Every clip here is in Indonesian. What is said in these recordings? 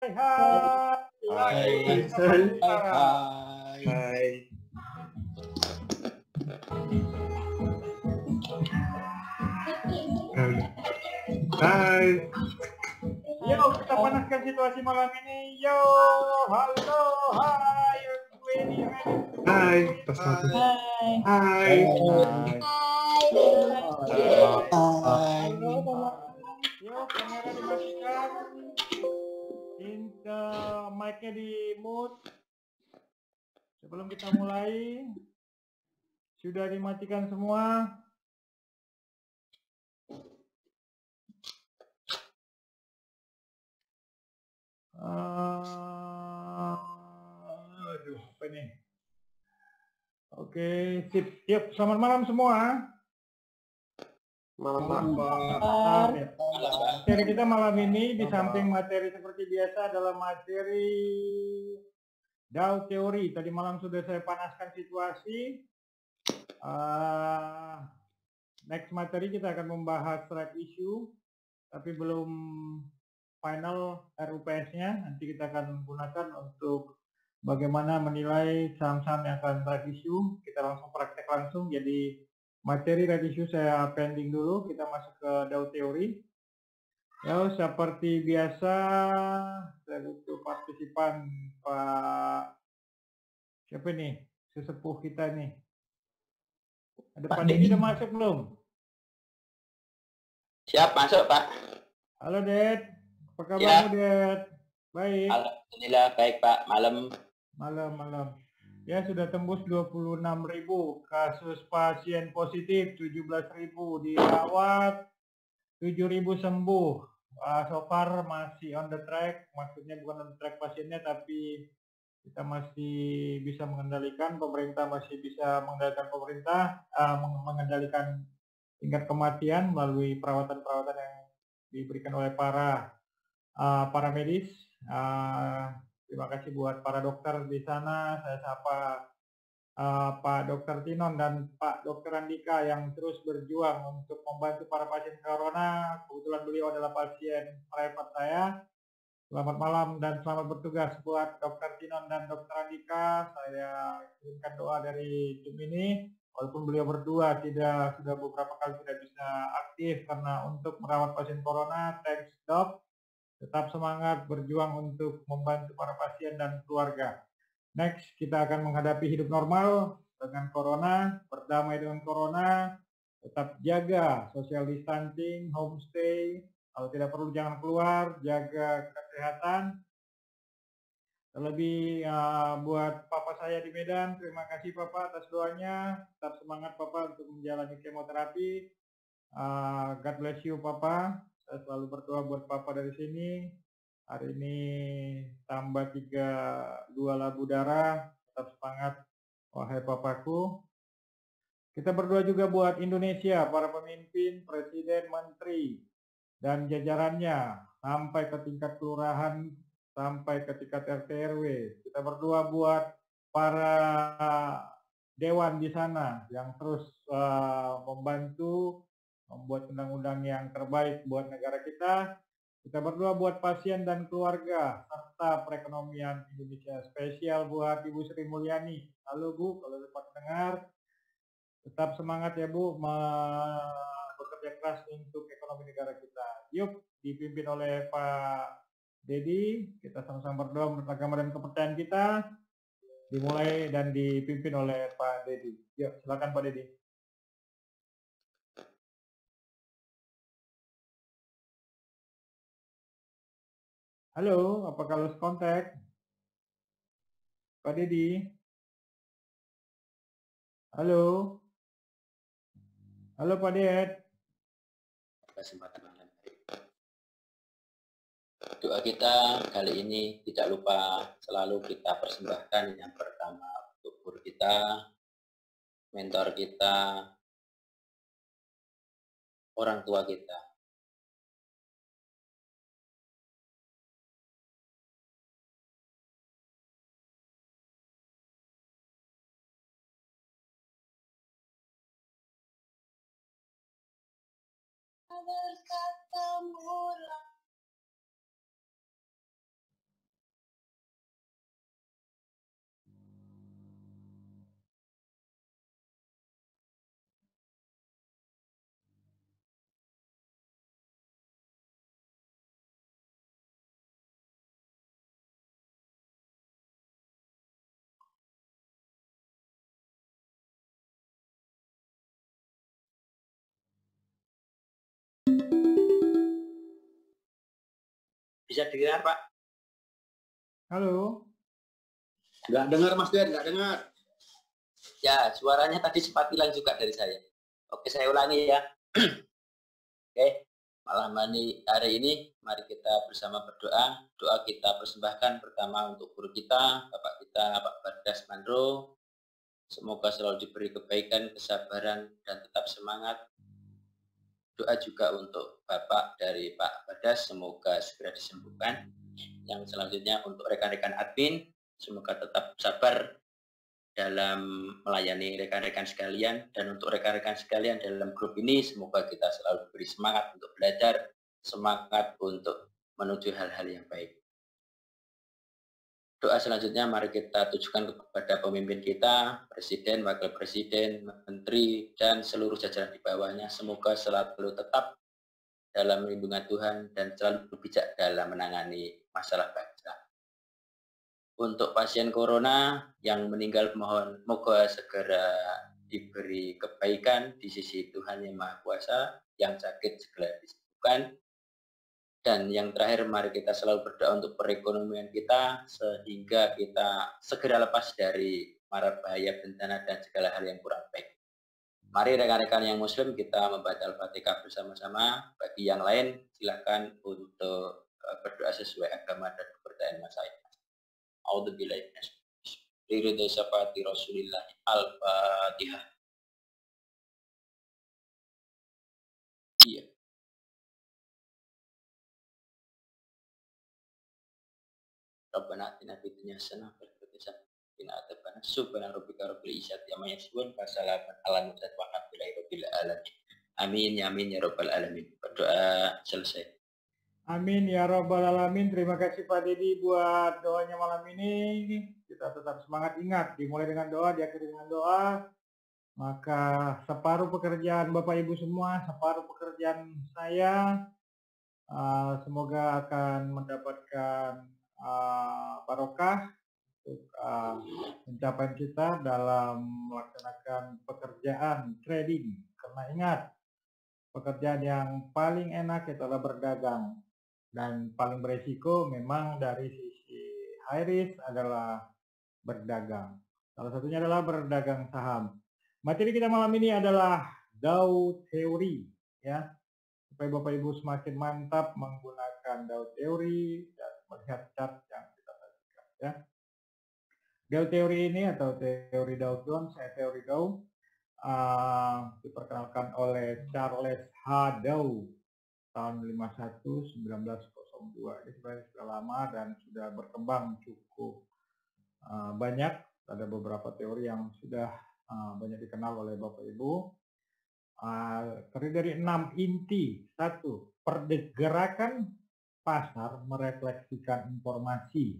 Hai. Hai. Yo, kita panaskan situasi malam ini. Yo, halo, hai. Hai. Pas mati. Hai. Yo, kamera dimatikan. Mic-nya di mute. Sebelum kita mulai, sudah dimatikan semua. Aduh, apa ini? Oke, sip. Yuk, selamat malam semua. Malam. Materi kita malam ini di samping materi seperti biasa adalah materi Dow teori. Tadi malam sudah saya panaskan situasi. Next materi kita akan membahas strike issue, tapi belum final RUPS-nya. Nanti kita akan gunakan untuk bagaimana menilai saham-saham yang akan strike issue. Kita langsung praktek langsung. Jadi materi right issue saya pending dulu. Kita masuk ke Dow teori. Ya, seperti biasa saya butuh partisipan Pak siapa nih? Sesepuh kita nih. Ada Pak Dedi udah masuk belum? Siap, masuk Pak. Halo Ded, apa kabarmu Ded? Baik. Alhamdulillah baik Pak. Malam. Ya sudah tembus 26.000 kasus pasien positif, 17.000 dirawat, 7.000 sembuh. So far masih on the track, maksudnya bukan on the track pasiennya, tapi kita masih bisa mengendalikan, pemerintah masih bisa mengendalikan tingkat kematian melalui perawatan-perawatan yang diberikan oleh para medis. Terima kasih buat para dokter di sana. Saya sapa Pak Dr. Tinon dan Pak Dr. Andika yang terus berjuang untuk membantu para pasien corona. Kebetulan beliau adalah pasien private saya. Selamat malam dan selamat bertugas buat Dr. Tinon dan Dr. Andika. Saya kirimkan doa dari tim ini. Walaupun beliau berdua sudah beberapa kali tidak bisa aktif karena untuk merawat pasien corona. Thanks dok. Tetap semangat berjuang untuk membantu para pasien dan keluarga. Next, kita akan menghadapi hidup normal dengan corona, berdamai dengan corona, tetap jaga social distancing, homestay, kalau tidak perlu jangan keluar, jaga kesehatan. Terlebih buat papa saya di Medan, terima kasih papa atas doanya, tetap semangat papa untuk menjalani kemoterapi. God bless you papa, saya selalu berdoa buat papa dari sini. Hari ini tambah 2 labu darah, tetap semangat wahai papaku. Kita berdoa juga buat Indonesia, para pemimpin, presiden, menteri, dan jajarannya sampai ke tingkat kelurahan, sampai ke tingkat RT RW. Kita berdoa buat para dewan di sana yang terus membantu membuat undang-undang yang terbaik buat negara kita. Kita berdoa buat pasien dan keluarga serta perekonomian Indonesia. Spesial buat Ibu Sri Mulyani. Halo Bu, kalau dapat dengar, tetap semangat ya Bu, bekerja keras untuk ekonomi negara kita. Yuk, dipimpin oleh Pak Dedi. Kita sama-sama berdoa menurut agama dan kepercayaan kita. Dimulai dan dipimpin oleh Pak Dedi. Yuk, silakan Pak Dedi. Halo, apakah lose contact? Pak Dedi? Halo? Halo Pak Ded? Kesempatan malam hari. Doa kita kali ini tidak lupa selalu kita persembahkan yang pertama untuk guru kita, mentor kita, orang tua kita. Bisa dengar, Pak? Halo? Nggak dengar, Mas Den, nggak dengar. Ya, suaranya tadi sempat hilang juga dari saya. Oke, saya ulangi ya. Oke, malam hari ini mari kita bersama berdoa. Doa kita persembahkan pertama untuk guru kita, Bapak kita, Pak Bardas Mandro. Semoga selalu diberi kebaikan, kesabaran, dan tetap semangat. Doa juga untuk Bapak dari Pak Bardas, semoga segera disembuhkan. Yang selanjutnya untuk rekan-rekan admin, semoga tetap sabar dalam melayani rekan-rekan sekalian, dan untuk rekan-rekan sekalian dalam grup ini semoga kita selalu diberi semangat untuk belajar, semangat untuk menuju hal-hal yang baik. Doa selanjutnya mari kita tujukan kepada pemimpin kita, Presiden, Wakil Presiden, Menteri, dan seluruh jajaran di bawahnya, semoga selalu tetap dalam lindungan Tuhan dan selalu bijak dalam menangani masalah bangsa. Untuk pasien corona yang meninggal mohon moga segera diberi kebaikan di sisi Tuhan Yang Maha Kuasa, yang sakit segera disembuhkan. Dan yang terakhir mari kita selalu berdoa untuk perekonomian kita sehingga kita segera lepas dari mara bahaya bencana dan segala hal yang kurang baik. Mari rekan-rekan yang muslim kita membaca Al-Fatihah bersama-sama. Bagi yang lain silakan untuk berdoa sesuai agama dan kepercayaan masing-masing. A'udzubillahi minasyaitonir rajim. Rasulillah Al-Fatihah. Iya. Rabbana atina fid dunya hasanah wa fil akhirati hasanah wa qina adzabannar. Subhana rabbika rabbil izzati amma yasifun wa salamun alal mursalin walhamdulillahi rabbil alamin. Amin ya amin ya rabbal alamin. Berdoa selesai. Amin ya robbal alamin. Terima kasih Pak Dedi buat doanya malam ini. Kita tetap semangat, ingat dimulai dengan doa, diakhiri dengan doa. Maka separuh pekerjaan Bapak Ibu semua, separuh pekerjaan saya, semoga akan mendapatkan barokah untuk pencapaian kita dalam melaksanakan pekerjaan trading. Karena ingat, pekerjaan yang paling enak itu adalah berdagang. Dan paling beresiko memang dari sisi high risk adalah berdagang. Salah satunya adalah berdagang saham. Materi kita malam ini adalah Dow Theory, ya, supaya Bapak Ibu semakin mantap menggunakan Dow Theory dan melihat chart yang kita sajikan, ya. Dow Theory ini atau teori Dow Jones, teori Dow diperkenalkan oleh Charles H. Dow tahun 1902. Ini sebenarnya sudah lama dan sudah berkembang cukup banyak. Ada beberapa teori yang sudah banyak dikenal oleh Bapak Ibu. Terdiri dari 6 inti. 1. Pergerakan pasar merefleksikan informasi.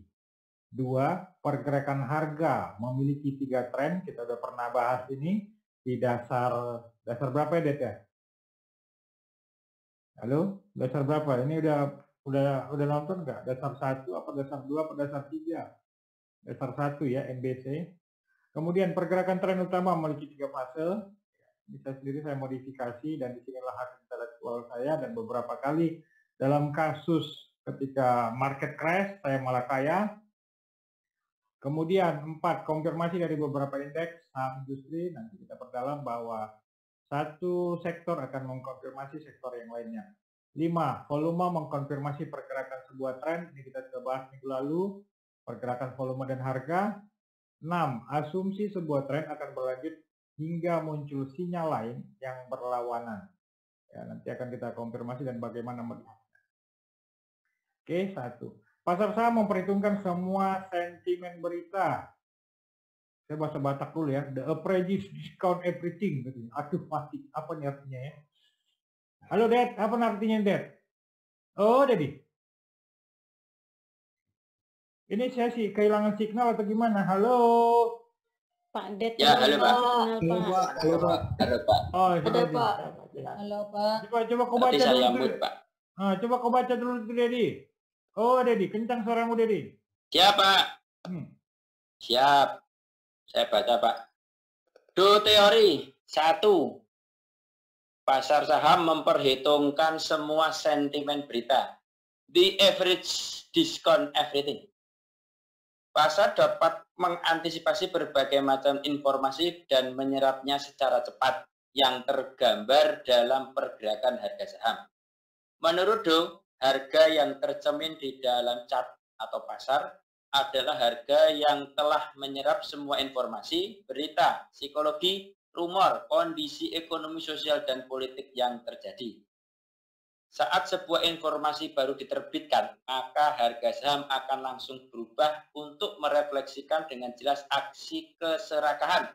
2. Pergerakan harga memiliki 3 tren. Kita sudah pernah bahas ini di dasar berapa ya, Det ya? Halo, dasar berapa? Ini udah nonton nggak? Dasar 1 apa dasar 2 apa dasar 3? Dasar 1 ya, MBC. Kemudian pergerakan tren utama memiliki 3 fase. Bisa sendiri saya modifikasi dan disinilah hak intelektual saya, dan beberapa kali dalam kasus ketika market crash saya malah kaya. Kemudian 4, konfirmasi dari beberapa indeks saham industri. Nanti kita perdalam bahwa satu sektor akan mengkonfirmasi sektor yang lainnya. 5, volume mengkonfirmasi pergerakan sebuah tren. Ini kita sudah bahas minggu lalu, pergerakan volume dan harga. 6, asumsi sebuah tren akan berlanjut hingga muncul sinyal lain yang berlawanan. Ya, nanti akan kita konfirmasi dan bagaimana melihatnya. Oke, 1. Pasar saham memperhitungkan semua sentimen berita. Saya bahasa Batak dulu ya. The appraisers discount everything. Aduh, mati. Apa nih artinya ya? Halo, Dad. Apa artinya, Dad? Oh, Dedi. Ini saya sih kehilangan signal atau gimana? Halo. Pak Ded. Ya, halo Pak. Halo Pak. Halo Pak. Halo Pak. Oh, Ada Pak. Halo Pak. Coba kau baca Tadi saya dulu. mute, Pak. Coba kau baca dulu, Dedi. Oh, Dedi, kencang suaramu, Dedi. Siap, Pak. Siap. Saya baca, Pak. Dow teori 1. Pasar saham memperhitungkan semua sentimen berita. the average discount everything. Pasar dapat mengantisipasi berbagai macam informasi dan menyerapnya secara cepat yang tergambar dalam pergerakan harga saham. Menurut Do, harga yang tercermin di dalam chart atau pasar adalah harga yang telah menyerap semua informasi, berita, psikologi, rumor, kondisi ekonomi, sosial, dan politik yang terjadi. Saat sebuah informasi baru diterbitkan, maka harga saham akan langsung berubah untuk merefleksikan dengan jelas aksi keserakahan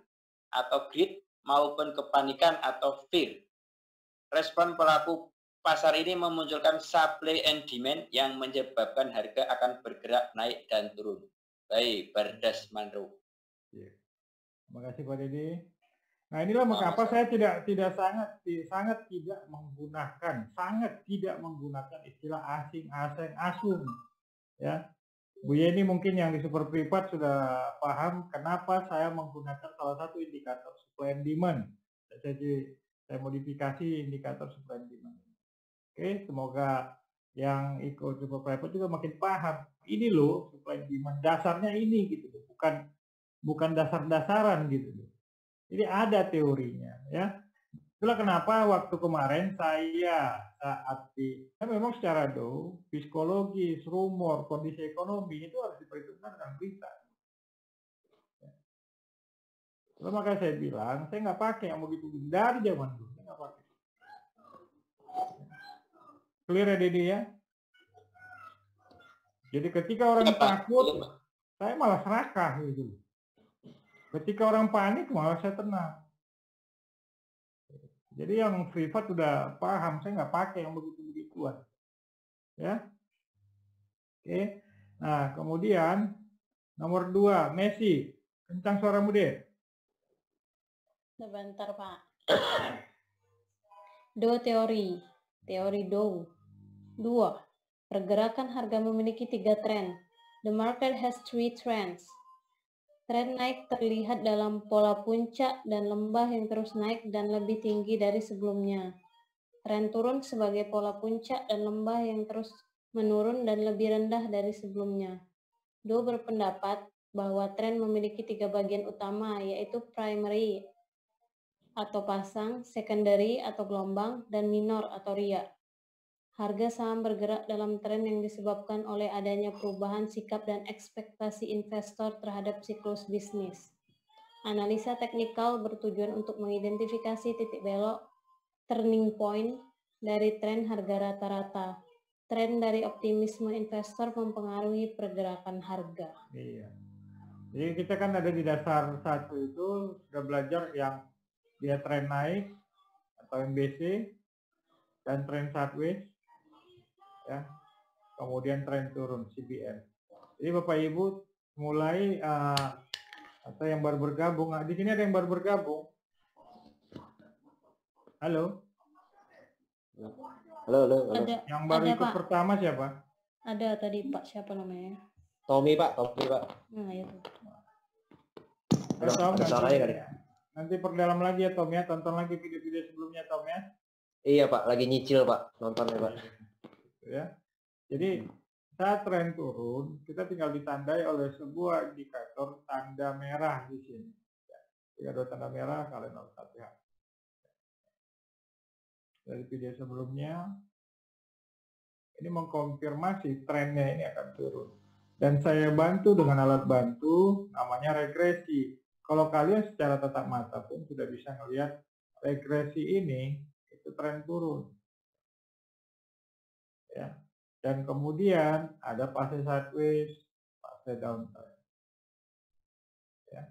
atau greed maupun kepanikan atau fear. Respon pelaku pasar ini memunculkan supply and demand yang menyebabkan harga akan bergerak naik dan turun. Baik, Bardas Manro. Terima kasih Pak Dede. Nah inilah mengapa saya sangat tidak menggunakan istilah asing, asing, ya. Bu Yeni mungkin yang di super privat sudah paham kenapa saya menggunakan salah satu indikator supply and demand. Saya modifikasi indikator supply and demand. Oke, semoga yang ikut super private juga makin paham. Ini loh supply and demand, dasarnya ini gitu, bukan dasar-dasaran gitu. Jadi ada teorinya, ya. Itulah kenapa waktu kemarin saya memang secara psikologis, rumor, kondisi ekonomi itu harus diperhitungkan dengan berita. Lalu makanya saya bilang, saya nggak pakai yang begitu dari zaman dulu, saya nggak pakai. Clear ya Dede ya? Jadi ketika orang takut, saya malah serakah gitu. Ketika orang panik malah saya tenang. Jadi yang privat udah paham, saya nggak pakai yang begitu-begituan. Ya. Oke. Nah, kemudian nomor 2, Messi. Kencang suaramu deh. Sebentar, Pak. Do teori. Teori Do. 2. Pergerakan harga memiliki 3 tren. The market has 3 trends. Tren naik terlihat dalam pola puncak dan lembah yang terus naik dan lebih tinggi dari sebelumnya. Tren turun sebagai pola puncak dan lembah yang terus menurun dan lebih rendah dari sebelumnya. Do berpendapat bahwa tren memiliki 3 bagian utama, yaitu primary atau pasang, secondary atau gelombang, dan minor atau ria. Harga saham bergerak dalam tren yang disebabkan oleh adanya perubahan sikap dan ekspektasi investor terhadap siklus bisnis. Analisa teknikal bertujuan untuk mengidentifikasi titik belok, turning point, dari tren harga rata-rata. Tren dari optimisme investor mempengaruhi pergerakan harga. Iya. Jadi kita kan ada di dasar 1 itu sudah belajar yang dia tren naik atau MBC dan tren sideways. Ya, kemudian tren turun CBN. Jadi Bapak Ibu mulai atau yang baru bergabung, di sini ada yang baru bergabung. Halo. Halo. Ada, yang baru ada, ikut Pak. Pertama siapa? Ada tadi Pak, siapa namanya? Tommy Pak. Nah, ya. Tom, suaranya nanti perdalam lagi ya Tom ya, tonton lagi video-video sebelumnya Tom ya. Iya Pak, lagi nyicil Pak, nontonnya Pak. Ya. Jadi saat tren turun, kita tinggal ditandai oleh sebuah indikator tanda merah di sini. Jika ada tanda merah, kalian harus hati-hati. Dari video sebelumnya, ini mengkonfirmasi trennya ini akan turun. Dan saya bantu dengan alat bantu, namanya regresi. Kalau kalian secara tatap mata pun sudah bisa melihat regresi ini, itu tren turun. Ya. Dan kemudian ada fase sideways, fase downtrend. Ya.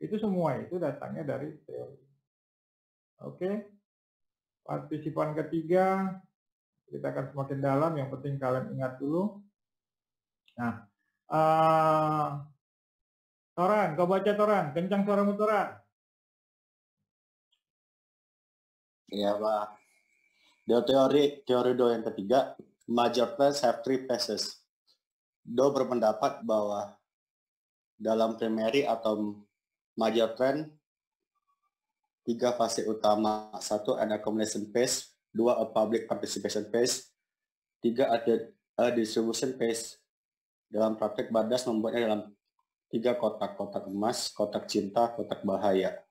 Itu semua itu datangnya dari teori. Oke. Partisipan ketiga, kita akan semakin dalam, yang penting kalian ingat dulu. Nah, Toran, kau baca Toran, kencang suaramu Toran. Iya Pak. Teori Do yang ketiga, major trends have 3 phases. Do berpendapat bahwa dalam primary atau major trend 3 fase utama. 1 an accumulation phase, 2 a public participation phase, 3 distribution phase. Dalam praktek Bardas membuatnya dalam 3 kotak, kotak emas, kotak cinta, kotak bahaya.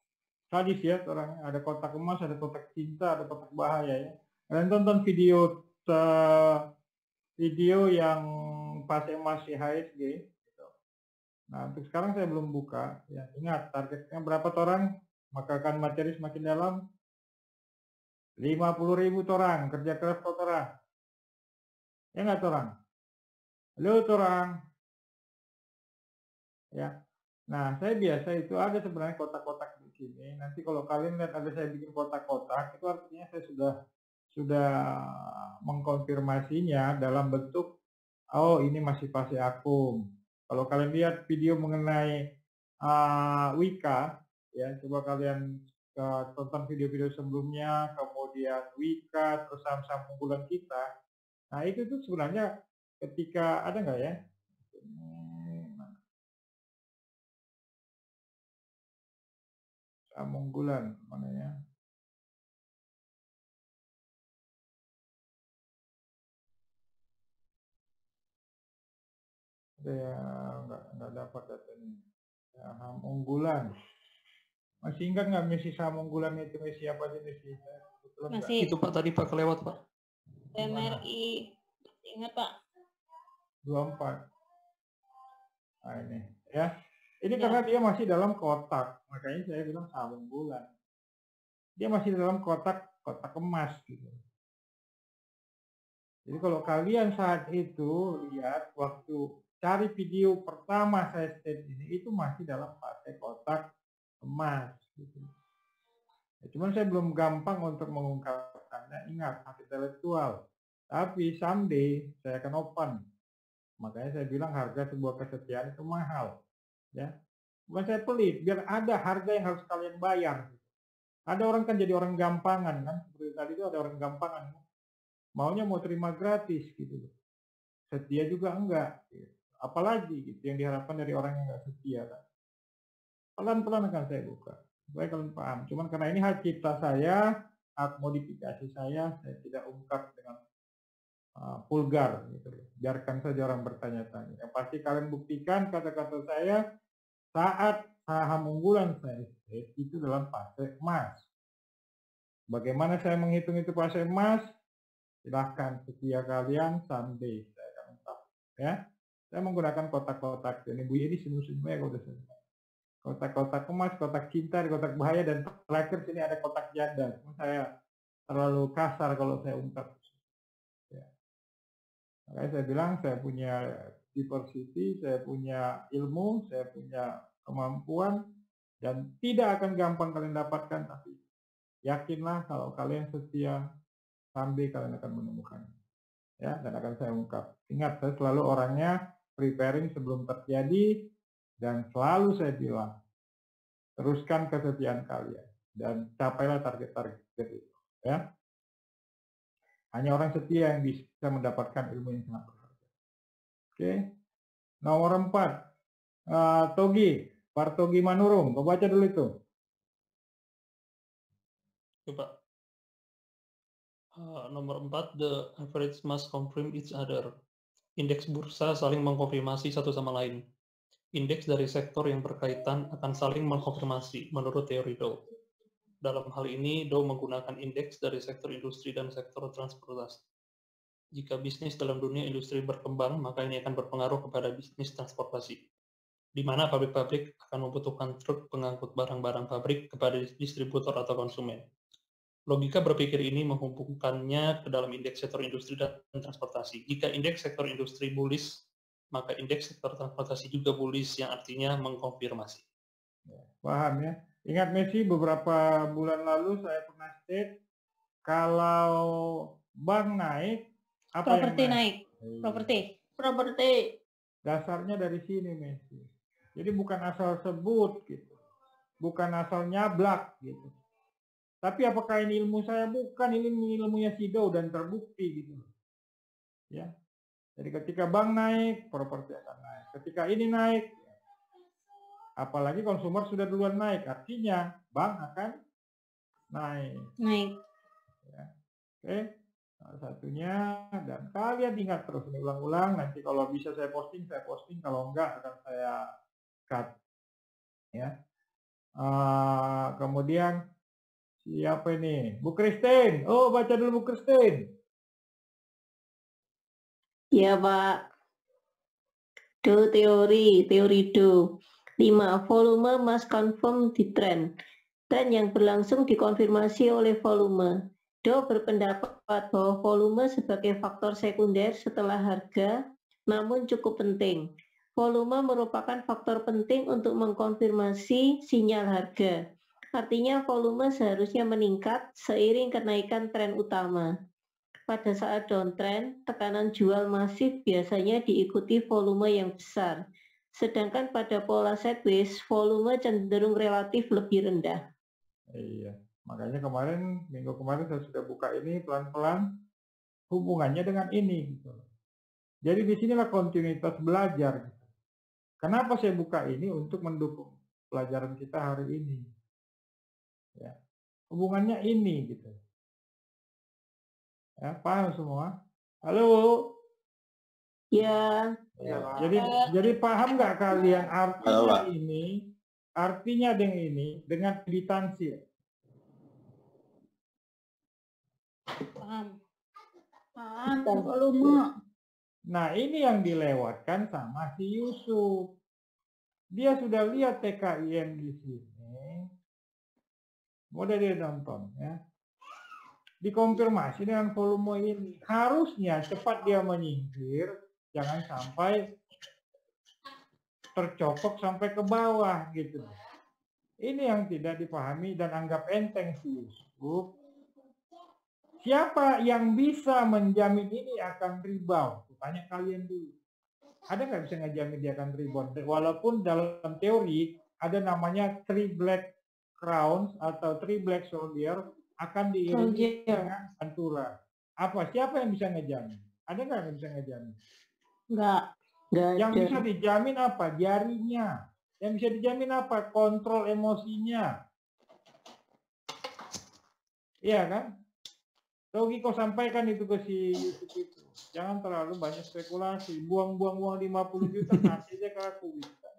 Sadis ya orangnya, ada kotak emas, ada kotak cinta, ada kotak bahaya ya. Kalian tonton video yang pas emas IHSG. Gitu. Nah untuk sekarang saya belum buka. Ya ingat targetnya berapa torang? Maka akan materi semakin dalam. 50.000 torang kerja keras torang. Ya nggak torang? Halo torang. Ya. Nah saya biasa itu ada sebenarnya kotak-kotak di sini. Nanti kalau kalian lihat ada saya bikin kotak-kotak, itu artinya saya sudah mengkonfirmasinya dalam bentuk oh ini masih fase akum. Kalau kalian lihat video mengenai Wika ya, coba kalian tonton video-video sebelumnya, kemudian Wika, terus saham-saham unggulan kita. Nah itu tuh sebenarnya ketika ada nggak ya? Saham unggulan mana ya? Saya nggak dapat datanya. Saham unggulan. Masih ingat nggak Messi saham unggulan itu Messi apa sih Messi? Masih. Itu Pak tadi Pak kelewat Pak. PMRI. Ingat Pak. 24. Nah ini ya. Ini karena dia masih dalam kotak. Makanya saya bilang saham unggulan. Dia masih dalam kotak emas gitu. Jadi kalau kalian saat itu lihat waktu cari video pertama saya state ini itu masih dalam fase kotak emas gitu. Ya, cuman saya belum gampang untuk mengungkapkannya. Ingat hak intelektual. Tapi someday saya akan open. Makanya saya bilang harga sebuah kesetiaan itu mahal. Ya. Bukan saya pelit, biar ada harga yang harus kalian bayar. Ada orang kan jadi orang gampangan kan. Seperti tadi itu ada orang gampangan. Maunya mau terima gratis gitu. Setia juga enggak. Gitu. Apalagi gitu yang diharapkan dari orang yang enggak setia kan. Pelan-pelan akan saya buka. Supaya kalian paham. Cuman karena ini hak cipta saya, hak modifikasi saya tidak ungkap dengan vulgar gitu. Biarkan saja orang bertanya-tanya. Yang pasti kalian buktikan kata-kata saya saat saham unggulan saya itu dalam fase emas. Bagaimana saya menghitung itu fase emas? Silahkan setia kalian someday saya akan ungkap. Ya, saya menggunakan kotak-kotak ini Bu ini senyum-senyum ya udah selesai. Kotak-kotak emas, kotak cinta, kotak bahaya dan terakhir sini ada kotak janda. Saya terlalu kasar kalau saya ungkap. Ya. Makanya saya bilang saya punya diversity, saya punya ilmu, saya punya kemampuan dan tidak akan gampang kalian dapatkan tapi yakinlah kalau kalian setia sampai kalian akan menemukannya. Ya, dan akan saya ungkap. Ingat saya selalu orangnya preparing sebelum terjadi dan selalu saya bilang teruskan kesetiaan kalian dan capailah target-target itu. Ya. Hanya orang setia yang bisa mendapatkan ilmu yang sangat berharga. Oke. Nomor 4. Togi, Partogi Manurung. Kau baca dulu itu. Coba. Nomor 4, the average must confirm each other. Indeks bursa saling mengkonfirmasi satu sama lain. Indeks dari sektor yang berkaitan akan saling mengkonfirmasi menurut teori Dow. Dalam hal ini, Dow menggunakan indeks dari sektor industri dan sektor transportasi. Jika bisnis dalam dunia industri berkembang, maka ini akan berpengaruh kepada bisnis transportasi, di mana pabrik-pabrik akan membutuhkan truk pengangkut barang-barang pabrik kepada distributor atau konsumen. Logika berpikir ini menghubungkannya ke dalam indeks sektor industri dan transportasi. Jika indeks sektor industri bullish, maka indeks sektor transportasi juga bullish, yang artinya mengkonfirmasi. Paham ya? Ingat Messi beberapa bulan lalu saya pernah state kalau bank naik, apa Properti yang naik? Properti. Dasarnya dari sini Messi. Jadi bukan asal sebut gitu. Bukan asal nyablak gitu. Tapi apakah ini ilmu saya? Bukan, ini ilmunya si Dow dan terbukti gitu. Ya. Jadi ketika bank naik, properti akan naik. Ketika ini naik, apalagi konsumer sudah duluan naik, artinya bank akan naik. Naik. Ya. Oke. Salah satunya, dan kalian ingat terus ini ulang-ulang, nanti kalau bisa saya posting, kalau enggak akan saya cut. Ya. Kemudian siapa ini? Bu Christine. Oh, baca dulu Bu Christine. Ya, Pak. Teori Do. 5. Volume must confirm the trend. Tren yang berlangsung dikonfirmasi oleh volume. Do berpendapat bahwa volume sebagai faktor sekunder setelah harga, namun cukup penting. Volume merupakan faktor penting untuk mengkonfirmasi sinyal harga. Artinya volume seharusnya meningkat seiring kenaikan tren utama. Pada saat downtrend, tekanan jual masif biasanya diikuti volume yang besar. Sedangkan pada pola sideways, volume cenderung relatif lebih rendah. Iya, makanya minggu kemarin saya sudah buka ini pelan-pelan hubungannya dengan ini. Gitu. Jadi disinilah kontinuitas belajar. Gitu. Kenapa saya buka ini? Untuk mendukung pelajaran kita hari ini. Ya, hubungannya ini gitu. Ya, paham semua? Halo? Ya. Ya, jadi paham nggak kalian artinya dengan militansi? Paham. Volume. Nah, ini yang dilewatkan sama si Yusuf. Dia sudah lihat TKIM di sini. Mudah dia nonton ya. Dikonfirmasi dengan volume ini. Harusnya cepat dia menyingkir, jangan sampai tercokok sampai ke bawah gitu. Ini yang tidak dipahami dan anggap enteng sih. Siapa yang bisa menjamin ini akan rebound? Tanya kalian dulu. Ada nggak bisa ngejamin dia akan rebound? Walaupun dalam teori ada namanya 3 black crowns atau 3 black soldier akan diiringi dengan pantura. Siapa yang bisa ngejamin? Ada nggak yang bisa ngejamin? Enggak Yang ada. bisa dijamin apa? Jarinya. Yang bisa dijamin apa? Kontrol emosinya. Iya kan? Togi kau sampaikan itu ke si Yusuf itu. Jangan terlalu banyak spekulasi. Buang-buang uang 50 juta nanti aja ke aku bisa.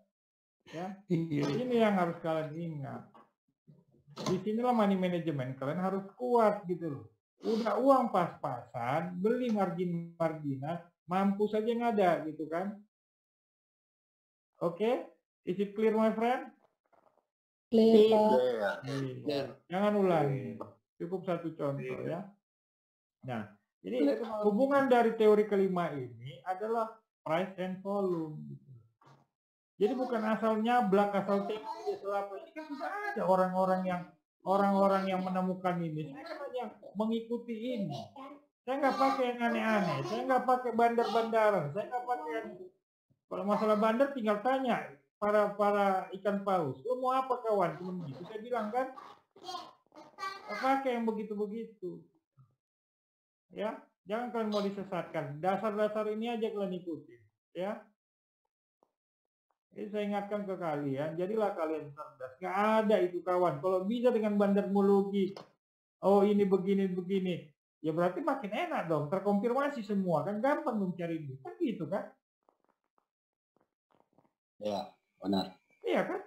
Ya. Ini yang harus kalian ingat. Disinilah money management kalian harus kuat gitu loh. Udah uang pas-pasan, beli marginal, mampu saja ngada gitu kan. Oke? Is it clear my friend? Clear. Jangan ulangi. Cukup satu contoh ya. Nah, jadi hubungan dari teori kelima ini adalah price and volume. Gitu. Jadi bukan asal nyablak, asal teori selapa. Ini kan sudah ada orang-orang yang menemukan ini. Saya kan hanya mengikuti ini. Saya nggak pakai yang aneh-aneh. Saya nggak pakai bandar-bandaran. Saya nggak pakai yang... Kalau masalah bandar tinggal tanya para ikan paus. Lo mau apa kawan? Cuma gitu. Saya bilang kan, pakai yang begitu-begitu. Ya, jangan kalian mau disesatkan. Dasar-dasar ini aja kalian ikuti. Ya. Jadi saya ingatkan ke kalian, jadilah kalian cerdas. Nggak ada itu kawan. Kalau bisa dengan bandarmologi, oh ini begini, ya berarti makin enak dong. Terkonfirmasi semua kan, gampang dong cari duit. Kan gitu kan? Ya, benar. Iya kan?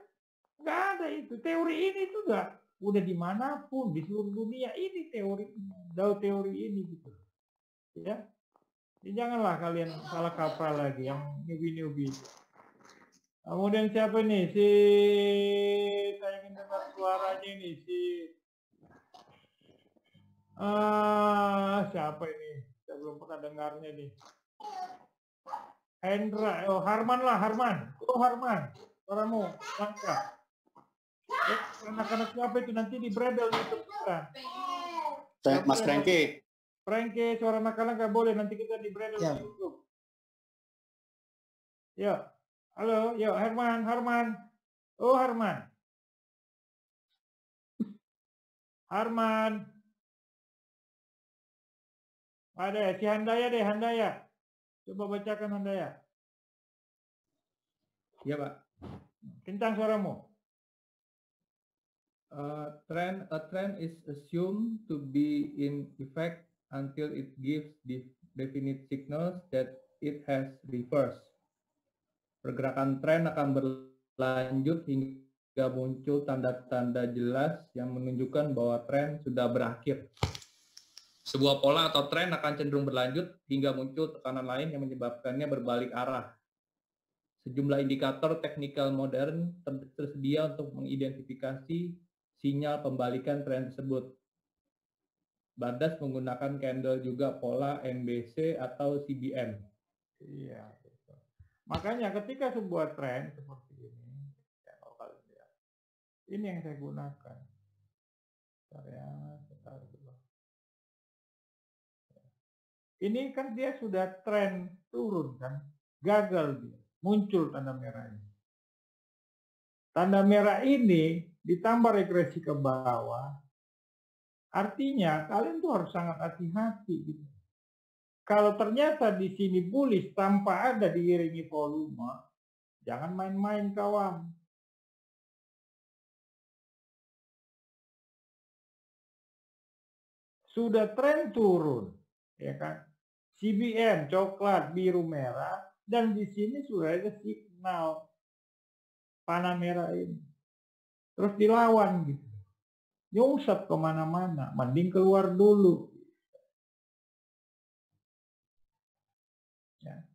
Nggak ada itu. Teori ini tuh udah dimanapun di seluruh dunia ini teori ini gitu. Ya. Jadi janganlah kalian salah kaprah lagi yang newbie. Kemudian siapa nih? Saya ingin dengar suaranya nih siapa ini? Saya belum pernah dengarnya nih. Hendra, Harman. Oh Harman, suaramu langka. Anak-anak siapa itu nanti di bredel YouTube kita. Mas Frankie. Frankie, suara anak-anak nggak boleh, nanti kita di bredel di YouTube. Ya. Halo, yuk Herman. Oh Herman. Ada si Handaya. Coba bacakan Handaya. Ya Pak. Kencang suaramu. A trend is assumed to be in effect until it gives definite signals that it has reversed. Pergerakan tren akan berlanjut hingga muncul tanda-tanda jelas yang menunjukkan bahwa tren sudah berakhir. Sebuah pola atau tren akan cenderung berlanjut hingga muncul tekanan lain yang menyebabkannya berbalik arah. Sejumlah indikator teknikal modern tersedia untuk mengidentifikasi sinyal pembalikan tren tersebut. Bardas menggunakan candle juga pola MBC atau CBM. Iya. Makanya ketika sebuah tren seperti ini, ya, kalau kalian lihat, ini yang saya gunakan. Ini kan dia sudah tren turun kan, gagal dia, muncul tanda merah ini. Tanda merah ini ditambah regresi ke bawah, artinya kalian tuh harus sangat hati-hati gitu. Kalau ternyata di sini bullish tanpa ada diiringi volume, jangan main-main kawan. Sudah tren turun, ya kan? CBM coklat, biru, merah, dan di sini sudah ada signal panah merah ini. Terus dilawan gitu. Nyungsep kemana-mana, mending keluar dulu. Ya.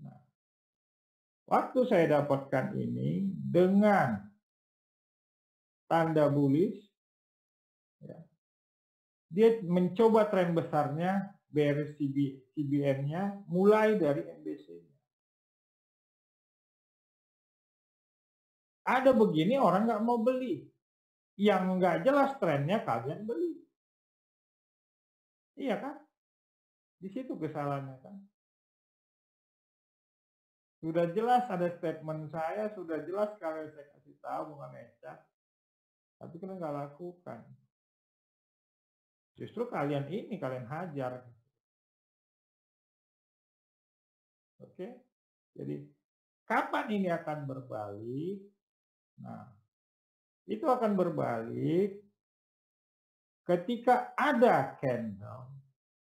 Nah, waktu saya dapatkan ini dengan tanda bullish, ya, dia mencoba tren besarnya, bearish CBM-nya, mulai dari MBC-nya. Ada begini orang nggak mau beli, yang nggak jelas trennya kalian beli. Iya kan? Di situ kesalahannya kan. Sudah jelas ada statement saya, sudah jelas kalau saya kasih tahu bukan ngecap. Tapi kalian nggak lakukan. Justru kalian hajar. Oke? Jadi kapan ini akan berbalik? Nah, itu akan berbalik ketika ada candle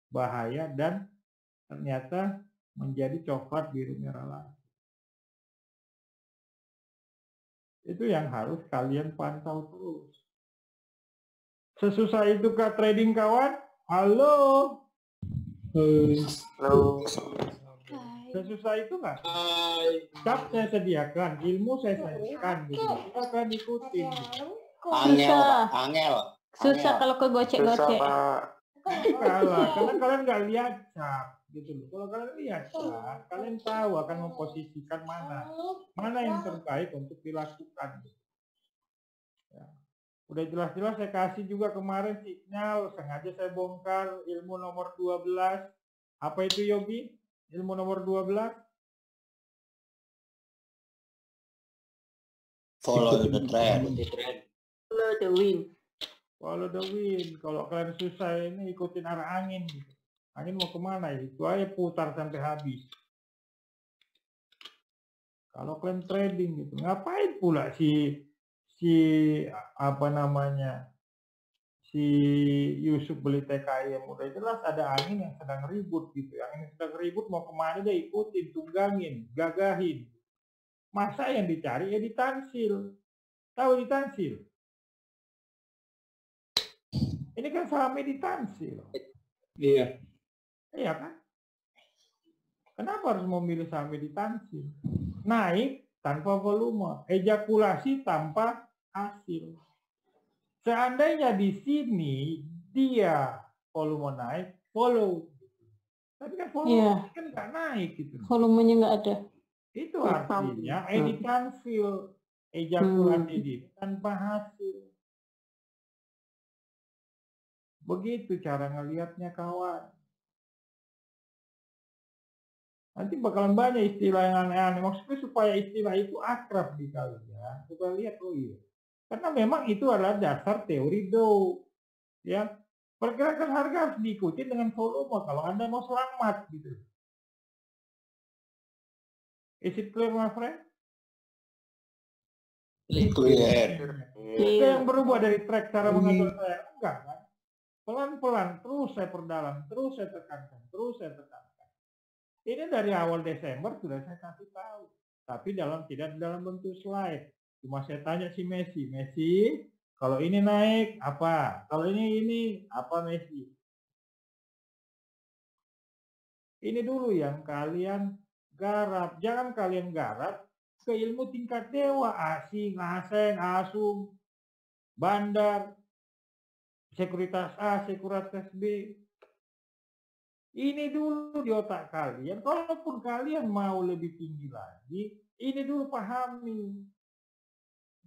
bahaya dan ternyata menjadi coklat biru merah lagi. Itu yang harus kalian pantau terus. Sesusah itu kah trading kawan? Halo? Halo. Sesusah itu nggak? Cap saya sediakan, ilmu saya sajikan gitu. Akan ikutin. Angel. Susah kalau kegocek-gocek. Kalah, karena kalian nggak lihat cap gitu loh. Kalau kalian lihat cap, kalian tahu akan memposisikan mana yang terbaik untuk dilakukan. Ya. Udah jelas-jelas saya kasih juga kemarin sinyal, sengaja saya bongkar ilmu nomor 12. Apa itu Yogi? Ilmu nomor 12? Follow the trend. Follow the wind. Follow the wind. Kalau kalian susah ini ikutin arah angin. Angin mau kemana? Itu aja putar sampai habis. Kalau kalian trading gitu, ngapain pula si Yusuf beli TKI yang udah jelas ada angin yang sedang ribut gitu. Angin yang sedang ribut mau kemana dia ikutin, tunggangin, gagahin. Masa yang dicari ya ditansil. Tahu ditansil? Ini kan sahamnya ditansil. Iya. Iya kan? Kenapa harus memilih sahamnya ditansil? Naik tanpa volume, ejakulasi tanpa hasil. Seandainya di sini dia volume naik, follow. Tapi kan volume kan nggak naik gitu. Volumenya nggak ada. Itu artinya ditansil, ejakulasi di tanpa hasil. Begitu cara ngelihatnya kawan. Nanti bakalan banyak istilah yang aneh-aneh. Maksudnya supaya istilah itu akrab di kalian. Supaya lihat, oh iya. Karena memang itu adalah dasar teori Dow. Ya, pergerakan harga harus diikuti dengan volume kalau Anda mau selamat gitu. Is it clear, my friend? Clear. Itu yang berubah dari track cara mengatur saya. Enggak kan? Pelan-pelan, terus saya perdalam, terus saya tekankan, terus saya tekankan. Ini dari awal Desember sudah saya kasih tahu. Tapi tidak dalam bentuk slide. Cuma saya tanya si Messi, kalau ini naik apa? Kalau ini apa Messi? Ini dulu yang kalian garap. Jangan kalian garap ke ilmu tingkat dewa, asing, aseng, asum, bandar, sekuritas A, sekuritas B. Ini dulu di otak kalian. Kalaupun kalian mau lebih tinggi lagi, ini dulu pahami.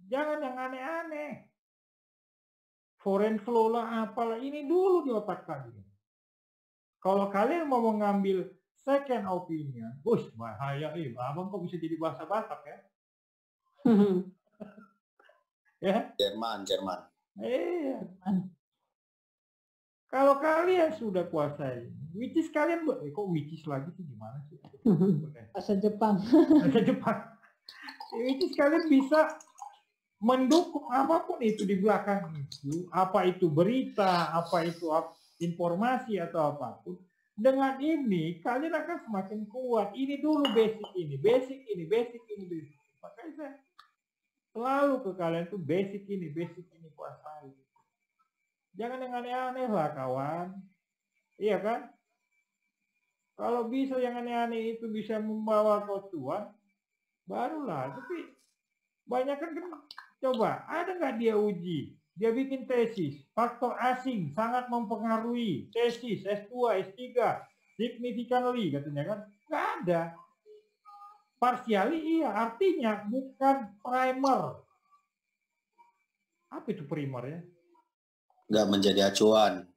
Jangan yang aneh-aneh. Foreign flow lah apalah, ini dulu di otak kalian. Kalau kalian mau mengambil second opinion, bahaya, abang kok bisa jadi bahasa Batak ya? Ya? Jerman. Iya. Kalau kalian sudah kuasai, which is kalian kok which is lagi sih gimana sih? Bahasa Jepang. Bahasa Jepang. Which is kalian bisa mendukung apapun itu di belakang itu, apa itu berita, apa itu informasi atau apapun. Dengan ini kalian akan semakin kuat. Ini dulu basic ini. Makanya saya selalu ke kalian tuh basic ini kuasai. Jangan yang aneh-aneh lah kawan. Iya kan? Kalau bisa yang aneh-aneh itu bisa membawa kau tuan, barulah. Tapi banyak kan coba, ada nggak dia uji? Dia bikin tesis, faktor asing sangat mempengaruhi tesis S2, S3, significantly katanya kan? Nggak ada. Partially iya, artinya bukan primer. Apa itu primer ya? Nggak menjadi acuan.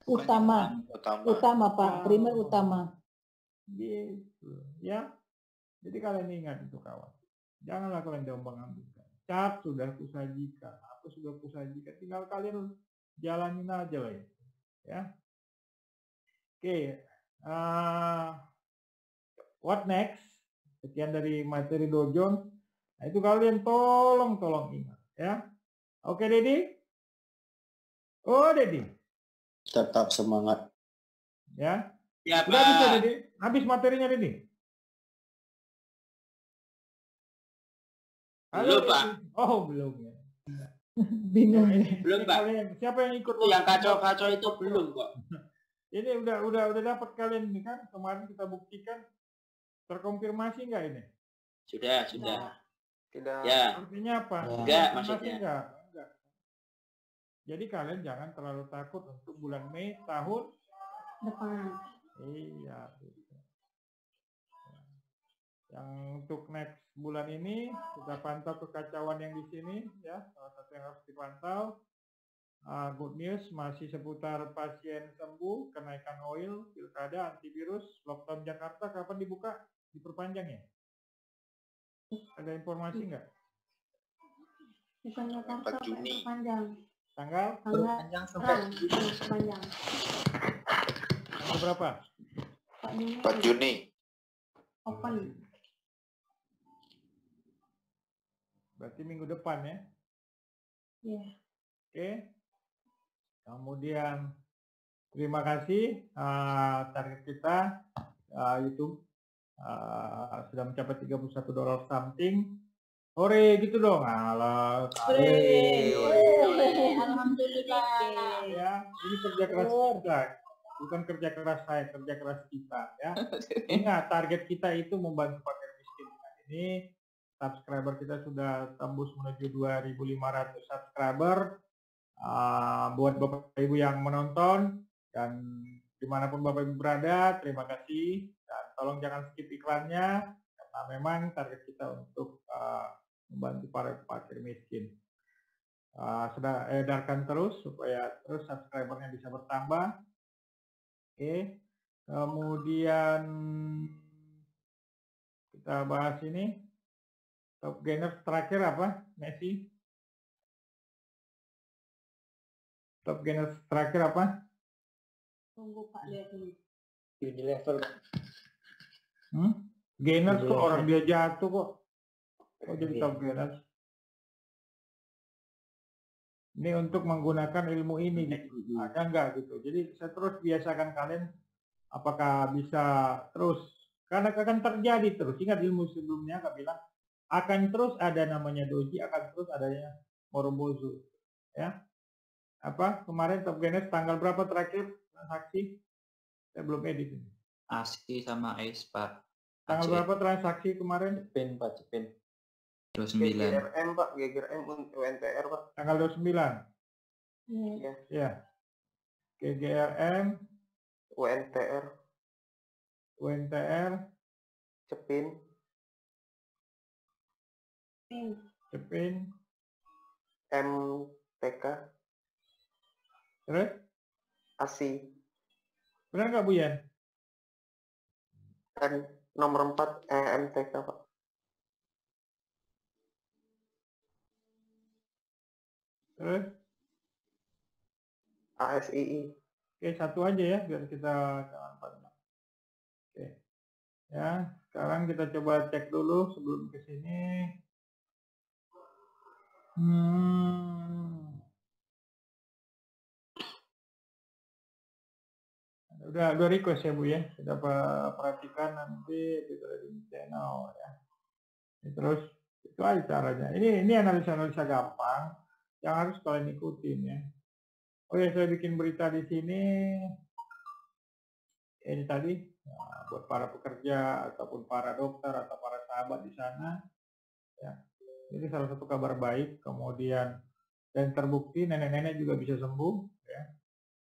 Utama Pak, primer utama. Gitu, ya. Jadi kalian ingat itu kawan. Janganlah kalian diombang-ambingkan. Cap sudah kusajikan, apa sudah kusajikan, tinggal kalian jalanin aja lah ya. Oke, what next? Sekian dari materi dojon. Nah, itu kalian tolong ingat ya. Oke Dedi? Oh Dedi. Tetap semangat. Ya. Ya, Udah habis ya Pak. Dedi? Habis materinya Dedi? Belum, Pak. Oh, belum ya. Bingung ya. Belum, Pak. Siapa yang ikut? Yang kacau-kacau itu belum kok. Ini udah dapat kalian ini kan, kemarin kita buktikan terkonfirmasi nggak ini? Sudah. Tidak. Ya. Artinya apa? Enggak, Masih maksudnya. enggak. Jadi kalian jangan terlalu takut untuk bulan Mei tahun Depan. iya. Yang untuk next bulan ini kita pantau kekacauan yang di sini ya, salah satu yang harus dipantau. Good news masih seputar pasien sembuh, kenaikan oil, pilkada, antivirus, lockdown Jakarta kapan dibuka? Diperpanjang ya? Ada informasi nggak? Bukan Jakarta, 4 Juni. panjang. Tanggal Panjang sampai Panjang. tanggal berapa? 4 Juni. Open. Berarti minggu depan ya? Iya. Oke. Kemudian terima kasih target kita YouTube sudah mencapai $31 something. Hore gitu dong. Alah. Alhamdulillah. Ya, ini kerja keras kita. Bukan kerja keras saya, kerja keras kita ya. Ingat target kita itu membantu fakir miskin. Ini subscriber kita sudah tembus menuju 2.500 subscriber. Buat Bapak Ibu yang menonton dan dimanapun Bapak Ibu berada, terima kasih dan tolong jangan skip iklannya karena memang target kita untuk membantu para fakir miskin. Sudah edarkan terus supaya terus subscribernya bisa bertambah. Oke, kemudian kita bahas ini top gainer terakhir apa, Messi? Top gainer terakhir apa? Tunggu Pak lihat dulu. Unilever. Gainer kok orang dia jatuh kok. Kok jadi top gainer? Ini untuk menggunakan ilmu ini, gitu. Ada enggak gitu. Jadi saya terus biasakan kalian, apakah bisa terus, karena akan terjadi terus. Ingat ilmu sebelumnya Kak bilang, akan terus ada namanya doji, akan terus adanya morobozu. Ya, apa kemarin Top Genes tanggal berapa terakhir transaksi? Saya belum edit ini. ASI sama ACE, Pak. Tanggal berapa transaksi kemarin? Cepin, Pak, Cepin. 29. GGRM, Pak. GGRM untuk UNTR, Pak. Tanggal 29. Iya. Ya. GGRM, UNTR, UNTR, Cepin, Cepin, MTK, terus ASI, benar nggak Bu Yan? dan nomor 4 MTK, Pak. Terus ASII. oke, satu aja ya biar kita jangan panjang. Oke. Ya, sekarang kita coba cek dulu sebelum ke sini. Udah request ya Bu ya. Sudah perhatikan nanti di trading channel ya. Ini terus itu aja caranya. Ini analisa gampang yang harus kalian ikutin ya. Oh ya, saya bikin berita di sini. Ini tadi buat para pekerja ataupun para dokter atau para sahabat di sana ya. Ini salah satu kabar baik, kemudian dan terbukti nenek-nenek juga bisa sembuh ya.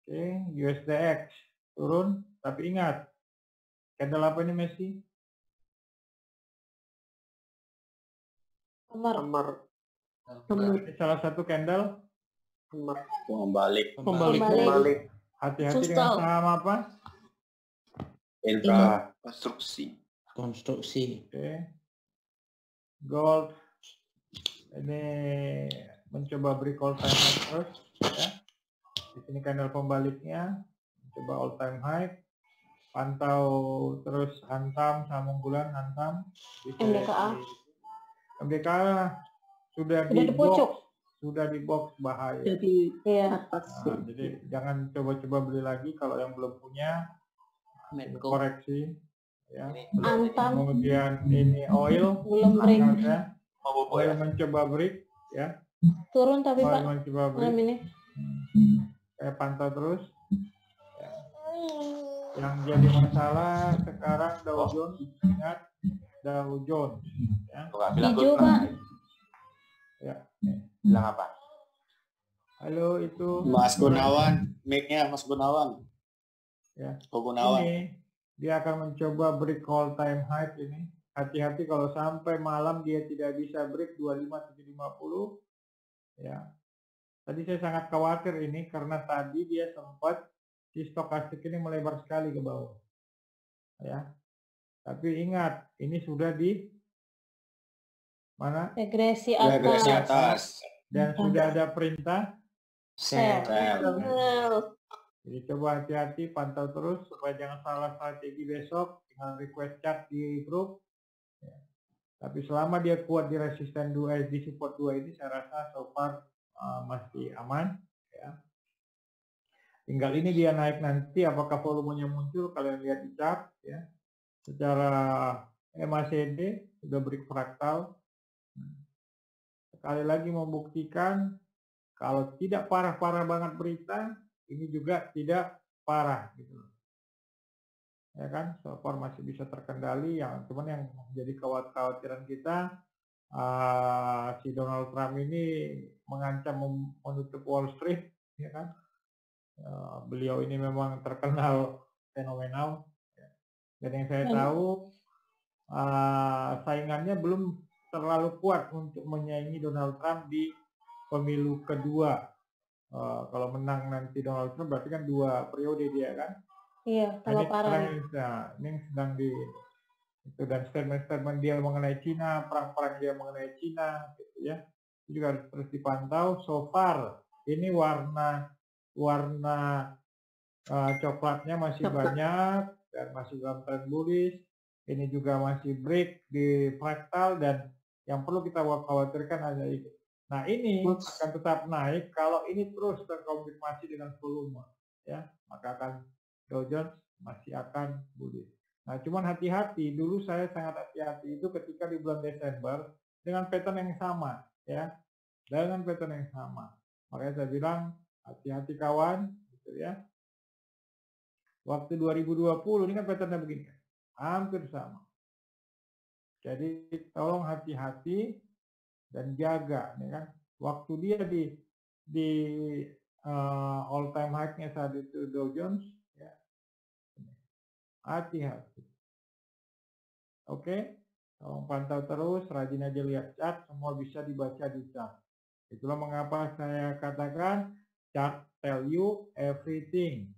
Oke, USDX turun, tapi ingat candle apa ini Messi? Nomor Ini salah satu candle Pembalik. Hati-hati dengan saham apa? Infra. Konstruksi. Oke. Gold ini mencoba break all time high terus ya. Di sini candle pembaliknya mencoba all time high. Pantau terus hantam saham unggulan hantam. MBKA sudah di box bahaya. Jadi atas. Nah, jadi jangan coba-coba beli lagi kalau yang belum punya. Koreksi ya. Antam Kemudian ini oil belum break. ya. Oil mencoba break ya. Turun tapi Oil Pak. mencoba break. Malam ini. Saya pantau terus. Ya. Yang jadi masalah sekarang Dow Jones, ingat Dow Jones ya. Hijau Pak. Ya. Bilang apa? Halo itu Mas Gunawan, mic-nya Mas Gunawan. Ya. Gunawan. Ini dia akan mencoba break all time high ini. Hati-hati kalau sampai malam dia tidak bisa break 25750 ya. Tadi saya sangat khawatir ini karena tadi dia sempat si stokastik ini melebar sekali ke bawah. Ya. Tapi ingat, ini sudah di mana? Regresi Regresi atas. Dan sudah ada perintah sell. Jadi coba hati-hati, pantau terus supaya jangan salah strategi besok. Tinggal request chat di grup. Ya. Tapi selama dia kuat di resisten 2, di support 2 ini, saya rasa so far masih aman. Ya. Tinggal ini dia naik nanti, apakah volumenya muncul? Kalian lihat di chart. Ya. Secara MACD sudah break fraktal. Sekali lagi membuktikan kalau tidak parah-parah banget berita, ini juga tidak parah gitu. Ya kan, so far masih bisa terkendali. Yang cuman yang menjadi kekhawatiran kita, si Donald Trump ini mengancam menutup Wall Street, ya kan. Beliau ini memang terkenal fenomenal. Ya. Dan yang saya tahu saingannya belum terlalu kuat untuk menyaingi Donald Trump di pemilu kedua. Kalau menang nanti Donald Trump berarti kan 2 periode dia kan. Iya, kalau parah. Ini sedang di itu, dan statement-statement dia mengenai Cina, perang-perang dia mengenai Cina gitu ya. Itu juga harus terus dipantau. So far ini warna coklatnya masih banyak dan masih dalam tren bullish. Ini juga masih break di fraktal, dan yang perlu kita khawatirkan Nah, ini akan tetap naik kalau ini terus terkonfirmasi dengan volume, ya, maka akan Dow Jones masih akan bullish. Nah, cuman hati-hati, dulu saya sangat hati-hati itu ketika di bulan Desember dengan pattern yang sama, ya, dengan pattern yang sama. Makanya saya bilang hati-hati kawan, gitu ya. Waktu 2020 ini kan patternnya begini, hampir sama. Jadi tolong hati-hati dan jaga, nih kan. Waktu dia di all time high-nya saat itu Dow Jones, ya, hati-hati. Oke, tolong pantau terus, rajin aja lihat chart, semua bisa dibaca di chart. Itulah mengapa saya katakan chart tell you everything.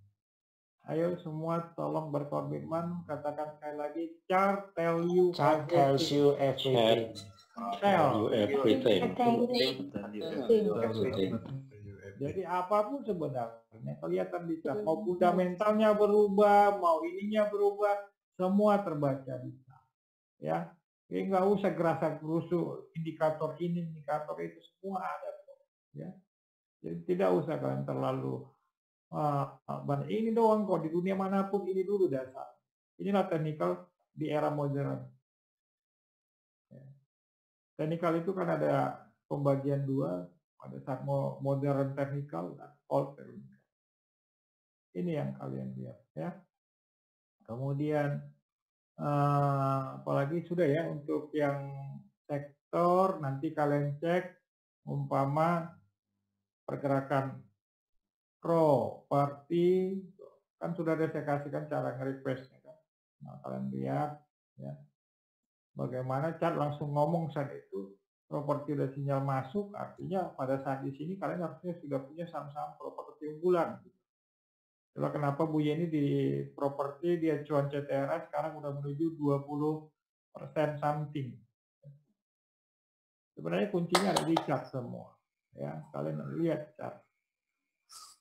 Ayo semua tolong berkomitmen, katakan sekali lagi, chart tell you Chart tells you everything. Tell you everything. Jadi apapun sebenarnya kelihatan di chart, mau fundamentalnya berubah, mau ininya berubah, semua terbaca di chart. Ya, jadi nggak usah gerasa gerusu indikator ini, indikator itu, semua ada. Ya, jadi tidak usah kalian terlalu ini doang kok, di dunia manapun ini dulu dasar. Inilah technical di era modern. Ya. Technical itu kan ada pembagian dua, pada saat modern technical dan old technical. Ini yang kalian lihat, ya. Kemudian apalagi sudah ya untuk yang sektor, nanti kalian cek umpama pergerakan properti, kan sudah ada saya kasihkan cara nge-requestnya kan. Nah, kalian lihat ya bagaimana chart langsung ngomong saat itu properti udah sinyal masuk, artinya pada saat di sini kalian harusnya sudah punya saham-saham properti unggulan. Itulah kenapa Bu Yeni di properti dia cuan CTRS sekarang udah menuju 20% something. Sebenarnya kuncinya ada di chart semua. Ya, kalian lihat chart.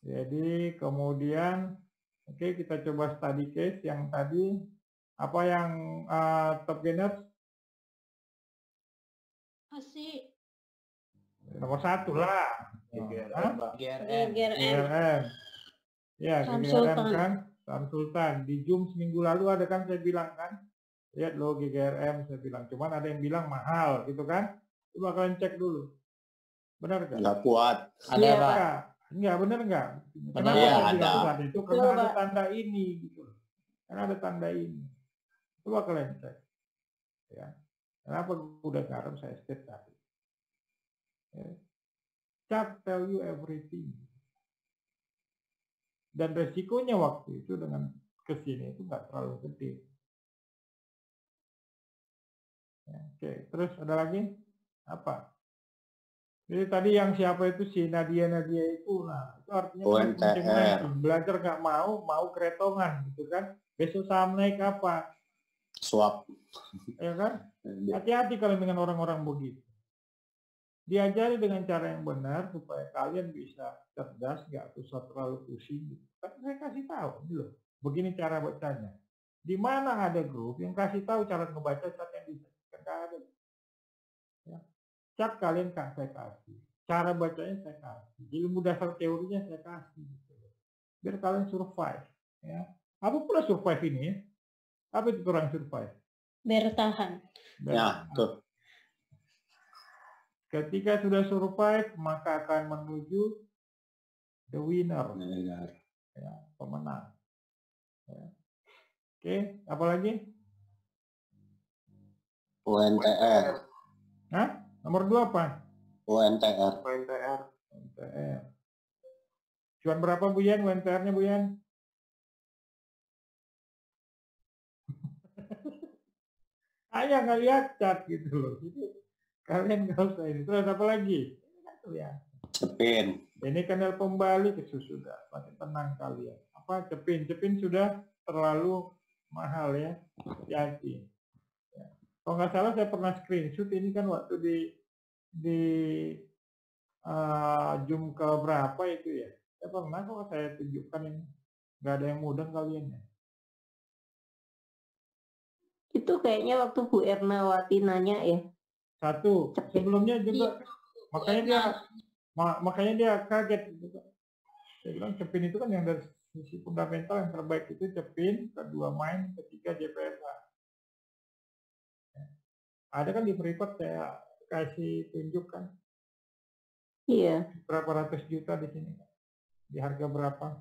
Jadi kemudian oke, kita coba study case yang tadi apa yang top gainers? Masih Nomor 1 lah. GRM. Ya, GRM kan, Samsultan. Di Zoom seminggu lalu ada kan saya bilang kan, lihat loh GRM saya bilang. Cuman ada yang bilang mahal gitu kan. Coba kalian cek dulu. Benar kan? Nggak kuat. Ada Pak. Enggak, benar enggak? Kenapa saya bilang saat itu? Karena ada tanda ini gitu. Karena ada tanda ini. Coba kalian cek. Ya. Kenapa udah garam saya state tadi? Ya. Chart tell you everything. Dan resikonya waktu itu dengan kesini itu nggak terlalu gede. Ya, oke, terus ada lagi apa? Jadi tadi yang siapa itu si Nadia itu, nah itu artinya belajar nggak mau keretongan gitu kan? Besok saham naik apa? Swap. Ya kan? Hati-hati kalian dengan orang-orang begitu. Diajari dengan cara yang benar supaya kalian bisa cerdas, nggak usah terlalu pusing. Tapi saya kasih tahu, loh, begini cara bacanya. Di mana ada grup yang kasih tahu cara ngebaca chart yang disajikan, nggak ada. Ya. Chart kalian kan saya kasih, cara bacanya saya kasih, ilmu dasar teorinya saya kasih, gitu. Biar kalian survive. Ya. Apa pula survive ini? Ya? Apa itu orang survive? Bertahan. Ya, tuh. Ketika sudah survive, maka akan menuju the winner, ya, pemenang. Ya. Oke, apa lagi? UNTR. Hah? Nomor 2 apa? UNTR. UNTR. UNTR. Cuan berapa Bu Yan UNTR-nya Bu Yan? Ayah nggak lihat chart gitu loh. Jadi kalian nggak usah ini. Terus apa lagi? Ya. Cepin. Ini kanal kembali ke sudah. Makin tenang kalian. Apa cepin? Cepin sudah terlalu mahal ya. Hati-hati. Ya. Kalau nggak salah saya pernah screenshot ini kan waktu di Zoom ke berapa itu ya. Saya pernah kok saya tunjukkan ini. Nggak ada yang mudah kalian ya. Itu kayaknya waktu Bu Ernawati nanya ya. Satu. Sebelumnya juga Makanya dia kaget gitu. Saya bilang Cepin itu kan yang dari sisi fundamental yang terbaik itu Cepin, kedua main, ketiga JPSH. Ada kan di Freeport saya kasih tunjuk kan. Iya. Berapa ratus juta di sini. Di harga berapa?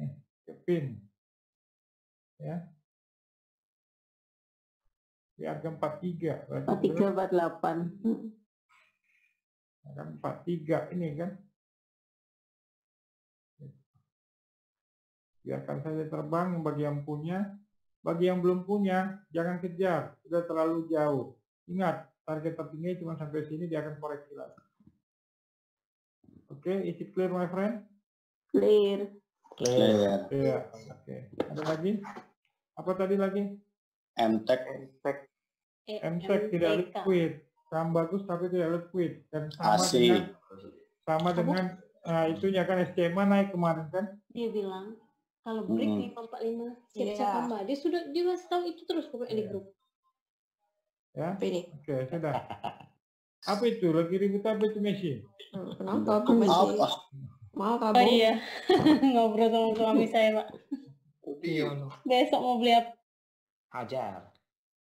Nih, Cepin. Ya. Di harga 43. 4348. Kan 43 ini kan. Biarkan saja terbang bagi yang punya. Bagi yang belum punya, jangan kejar. Sudah terlalu jauh. Ingat, target tertinggi cuma sampai sini, dia akan koreksi lagi. Oke, is it clear my friend? Clear. Clear. Iya, oke. Ada lagi? Apa tadi lagi? MTech. MTech tidak liquid. Saham bagus tapi tidak liquid. Dan sama dengan itunya kan SCMA naik kemarin kan? Dia bilang kalau break 545 siap-siap tambah. Dia masih tahu itu terus pokoknya di grup. Ya. Oke, sudah. Apa itu? Lagi ribut apa itu Messi? Kenapa Bu Messi? Mau kabur? Oh iya. Ngobrol sama suami saya, Pak. Besok mau beli apa? Hajar.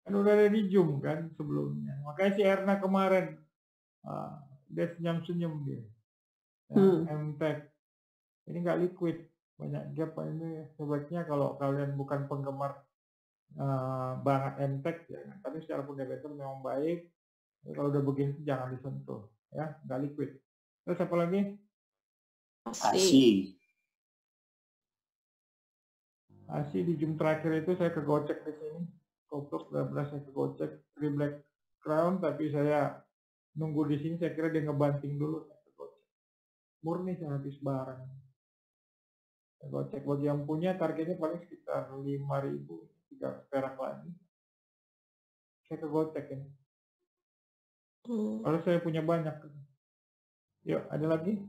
Kan udah ada di Zoom kan sebelumnya. Makanya si Erna kemarin dia senyum-senyum dia. Ya, MTech. Ini nggak liquid. Banyak gap ini. Sebaiknya kalau kalian bukan penggemar banget MTech ya. Tapi secara fundamental memang baik. Jadi kalau udah begini jangan disentuh. Ya, nggak liquid. Terus apa lagi? ASI di Zoom terakhir itu saya kegocek di sini. Goblok benar-benar saya kegocek di Black Crown, tapi saya nunggu di sini. Saya kira dia ngebanting dulu. Murni saya habis barang. Saya gocek bagi yang punya targetnya paling sekitar 5.000, 3 perak lagi. Saya kegocek ini. Kalau saya punya banyak. Yuk, ada lagi?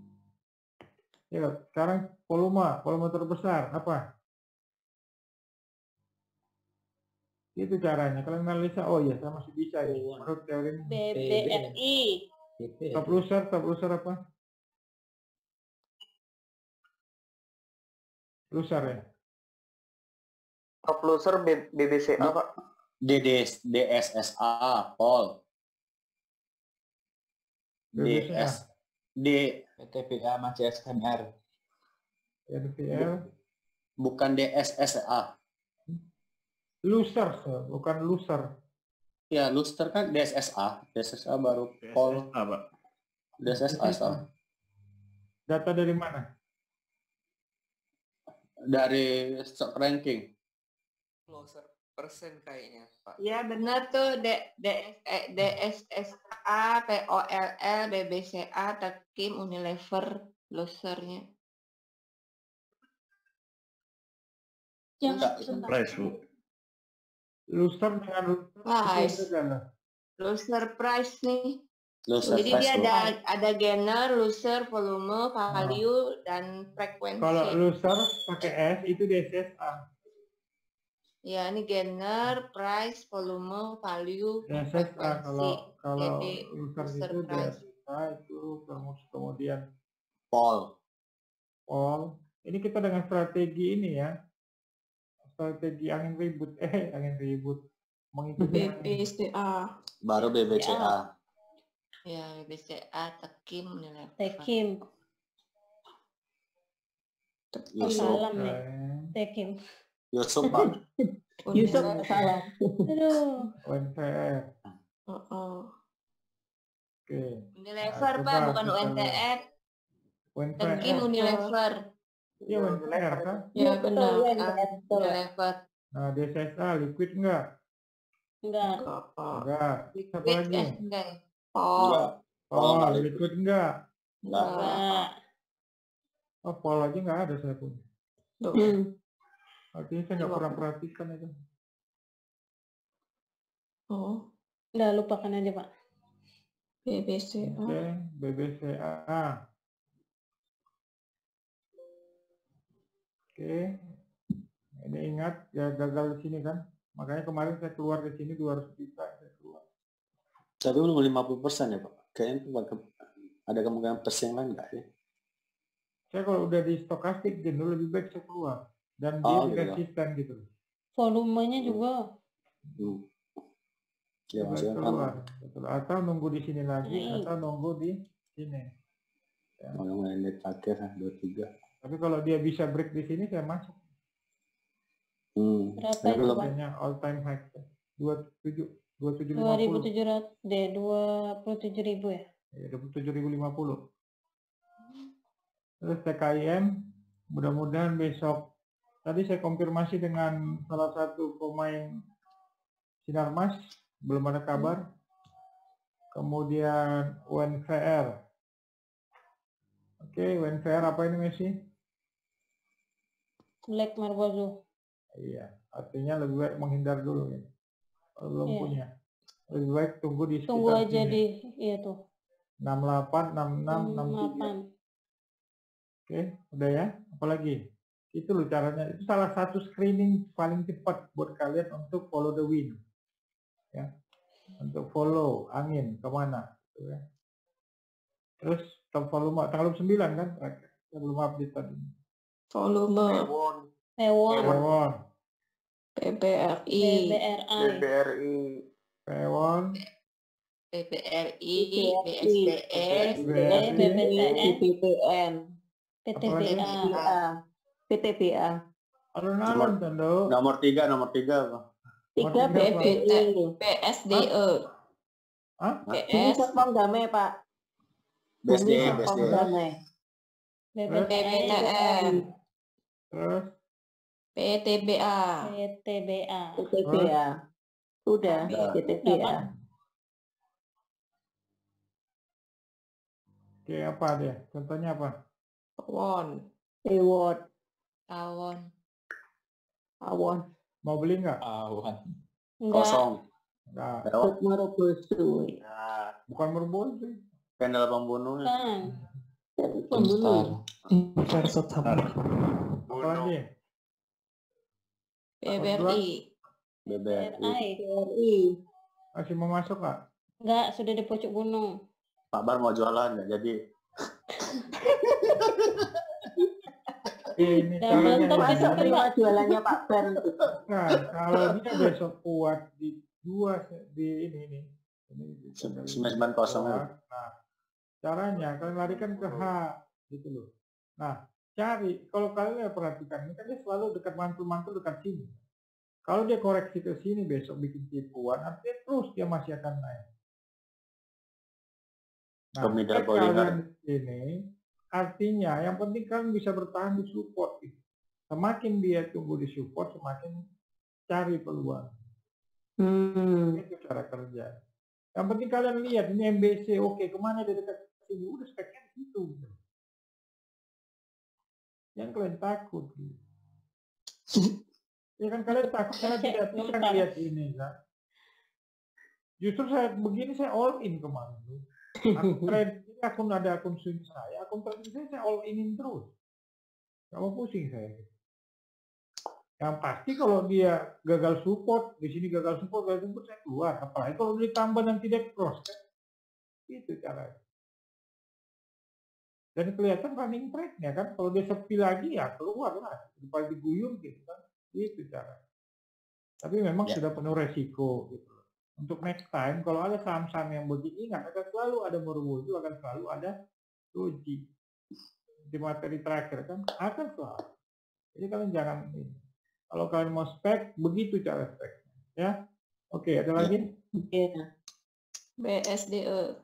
Ya, sekarang volume terbesar apa? Itu caranya. Kalian analisa, oh iya saya masih bisa ya. Menurut teori BBRI. Top loser apa? Loser ya? Top loser BBCA Pak. DSSA, Paul. PTBA masih SMR. NPL. Bukan DSSA. Loser, bukan loser. Ya, loser kan DSSA. DSSA baru Paul. DSSA. Data dari mana? Dari stock ranking. Loser persen kayaknya, Pak. Ya benar tuh DSSA, POLL, BBCA, Tekim, Unilever, losernya. Price, Bu. Loser dengan loser price nih. Loser Jadi price, dia ada gainer, loser, volume, value, dan frekuensi. Kalau loser pakai S itu DSSA. Ya, ini gainer, price, volume, value, DSSA. Kalau jadi loser itu DSSA itu kemudian Paul. Ini kita dengan strategi ini ya. Strategi angin ribut. Mengikuti BBCA. Baru BBCA. Ya, BBCA, Tekim, Unilever. Tekim. Salam nih. Tekim. Yusuf, Pak. Yusuf salah. Aduh. UNTR. Oke. Unilever, Pak, bukan UNTR. Tekim, Unilever. Iya, UNTR kan? Ya, benar. Unilever. Nah, DSSA liquid enggak? Enggak. Siapa lagi? Enggak. Liquid enggak? Enggak. Oh, Paul aja enggak ada saya punya. Artinya saya nggak pernah perhatikan itu. Udah lupakan aja, Pak. BBCA. Oke, BBCA. Oke. Ini ingat ya gagal di sini kan. Makanya kemarin saya keluar di sini 200 juta saya keluar. Tapi belum 50% ya, Pak? kayaknya ada kemungkinan plus yang lain nggak ya? Saya kalau udah di stokastik jenuh lebih baik saya keluar dan dia gitu. resisten gitu. Volumenya juga. Ya maksudnya keluar. Betul. Atau nunggu di sini lagi atau nunggu di sini. Ya. Mau menit akhir 23. Tapi kalau dia bisa break di sini saya masuk. Berapa itu, Pak? All time high 27.50. 2700 deh, 27.000 ya? Ya, 27.050. Terus TKIM, mudah-mudahan besok. Tadi saya konfirmasi dengan salah satu pemain Sinarmas, belum ada kabar. Kemudian UNVR. Oke, UNVR apa ini Messi? Black Marbozo. Iya, artinya lebih baik menghindar dulu ya. Kalau belum punya. Lebih baik tunggu di Tunggu aja sini. di iya tuh. 68, 66, 63. Oke, udah ya. Apalagi? Itu loh caranya. Itu salah satu screening paling cepat buat kalian untuk follow the wind. Ya. Untuk follow angin kemana. Gitu ya. Terus top volume tanggal 9 kan? Saya belum update tadi. Volume. Pewon. PBRI. Pewon. PBRI, BSDS, BPTN, PTBA. Alun-alun Tondo. Nomor 3 apa? 3 BPTN, BSDE. Bumi Serpong Damai, Pak. BSDE. BPTN. Terus PTBA. Udah, PTBA. Oke, apa dia? Contohnya apa? Awon. Mau beli nggak? Kosong. Nggak. Merobosu. Bukan merbosu. Candle pembunuh. Pembunuh. Inverted hammer. Apa lagi? BBRI. Masih mau masuk nggak? Nggak, sudah di pucuk gunung. Pak Bar mau jualan nggak jadi? Ini masuk terima jualannya Pak Bar. Nah, kalau dia besok kuat di ini 990. Nah, caranya kalian larikan ke H gitu loh. Nah, cari kalau kalian perhatikan ini kan dia selalu dekat mantul dekat sini. Kalau dia koreksi ke sini besok bikin tipuan, artinya terus dia masih akan naik. Nah, kalian ini artinya yang penting kalian bisa bertahan di support. Gitu. Semakin dia tunggu di support, semakin cari peluang. Itu cara kerja. Yang penting kalian lihat ini MBC, oke, kemana dia dekat sini, udah speknya di situ. Yang kalian takut. Gitu. Ya kan kalian takut karena tidak bisa lihat ini kan. Justru saya begini saya all in kemarin. Aku ada akun swing saya, akun trading saya all in terus. Gak mau pusing saya. Yang pasti kalau dia gagal support, di sini gagal support saya keluar. Apalagi kalau ditambah dan tidak cross kan. Itu caranya. Dan kelihatan running trade-nya kan. Kalau dia sepi lagi ya keluar lah. Daripada diguyur gitu kan. Itu cara. Tapi memang sudah penuh resiko gitu. Untuk next time kalau ada saham-saham yang begini ingat akan selalu ada merwudu, akan selalu ada doji di materi terakhir kan akan selalu. Jadi kalian jangan ini. Kalau kalian mau spek begitu cara speknya ya. Oke, ada lagi? BSDE.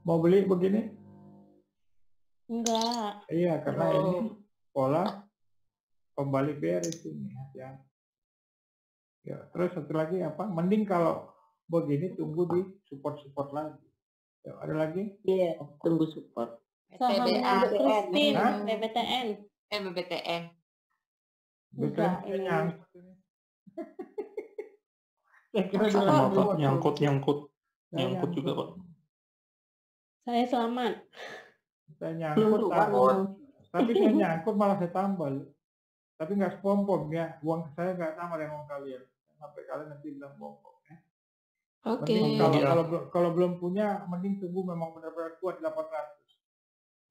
Mau beli begini? Enggak. Iya, karena ini pola pembalik bearish ini ya. Ya, terus satu lagi apa? Mending kalau begini tunggu di support lagi. Ya, ada lagi? Iya, tunggu support. Sahamnya Christine, BBTN. BBTN. Nyangkut juga Pak. Saya selamat. Saya nyangkut, tapi saya nyangkut malah saya tambal. Tapi nggak spom-pom ya, uang saya nggak sama dengan uang kalian. Sampai kalian nanti bilang bom-bom ya. Oke. Mending kalau belum punya, mending tunggu memang benar-benar kuat 800.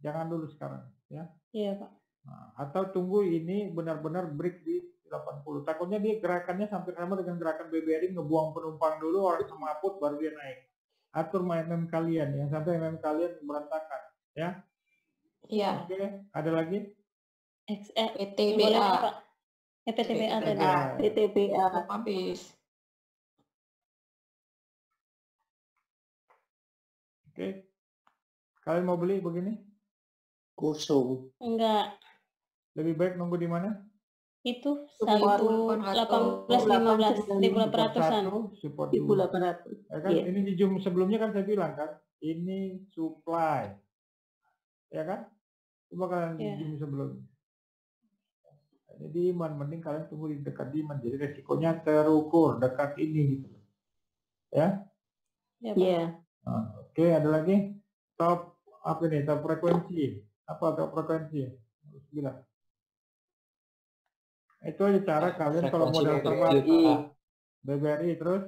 Jangan dulu sekarang, ya. Iya, Pak. Nah, atau tunggu ini benar-benar break di 80. Takutnya dia gerakannya sampai sama dengan gerakan BBRI, ngebuang penumpang dulu, orang semaput baru dia naik. Atur MM kalian, yang sampai MM kalian berantakan, ya. Iya. Oke, ada lagi? PTBA. PTBA tadi. PTBA. Habis. Oke. Kalian mau beli begini? Kosong. Enggak. Lebih baik nunggu di mana? Itu Support 1815 support 1800. ya kan? Ini di Zoom sebelumnya kan saya bilang kan, ini supply, ya kan? Coba kalian di Zoom sebelumnya. Ini demand, mending kalian tunggu di dekat demand, jadi resikonya terukur dekat ini gitu, ya? Iya. Nah, oke, ada lagi top apa nih? Top frekuensi. Apa top frekuensi? Harus bilang. Itu aja cara kalian kalau modal terbang. BBRI terus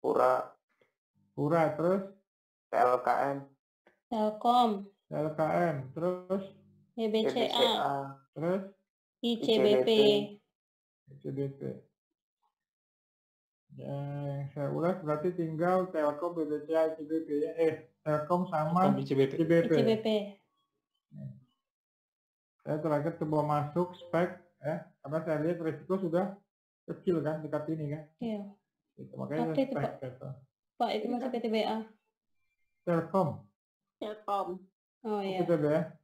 Pura terus PLKM Telkom, terus BBCA, terus ICBP. Ya, yang saya ulas berarti tinggal Telkom, BBCA, ICBP ya. Telkom sama ICBP. Saya terakhir coba masuk spek ya, karena saya lihat resiko sudah kecil kan dekat ini kan. Iya. Itu, makanya Oke, itu, spek Pak. gitu. Pak, itu masih PTBA. Telkom. Oh iya. PTBA.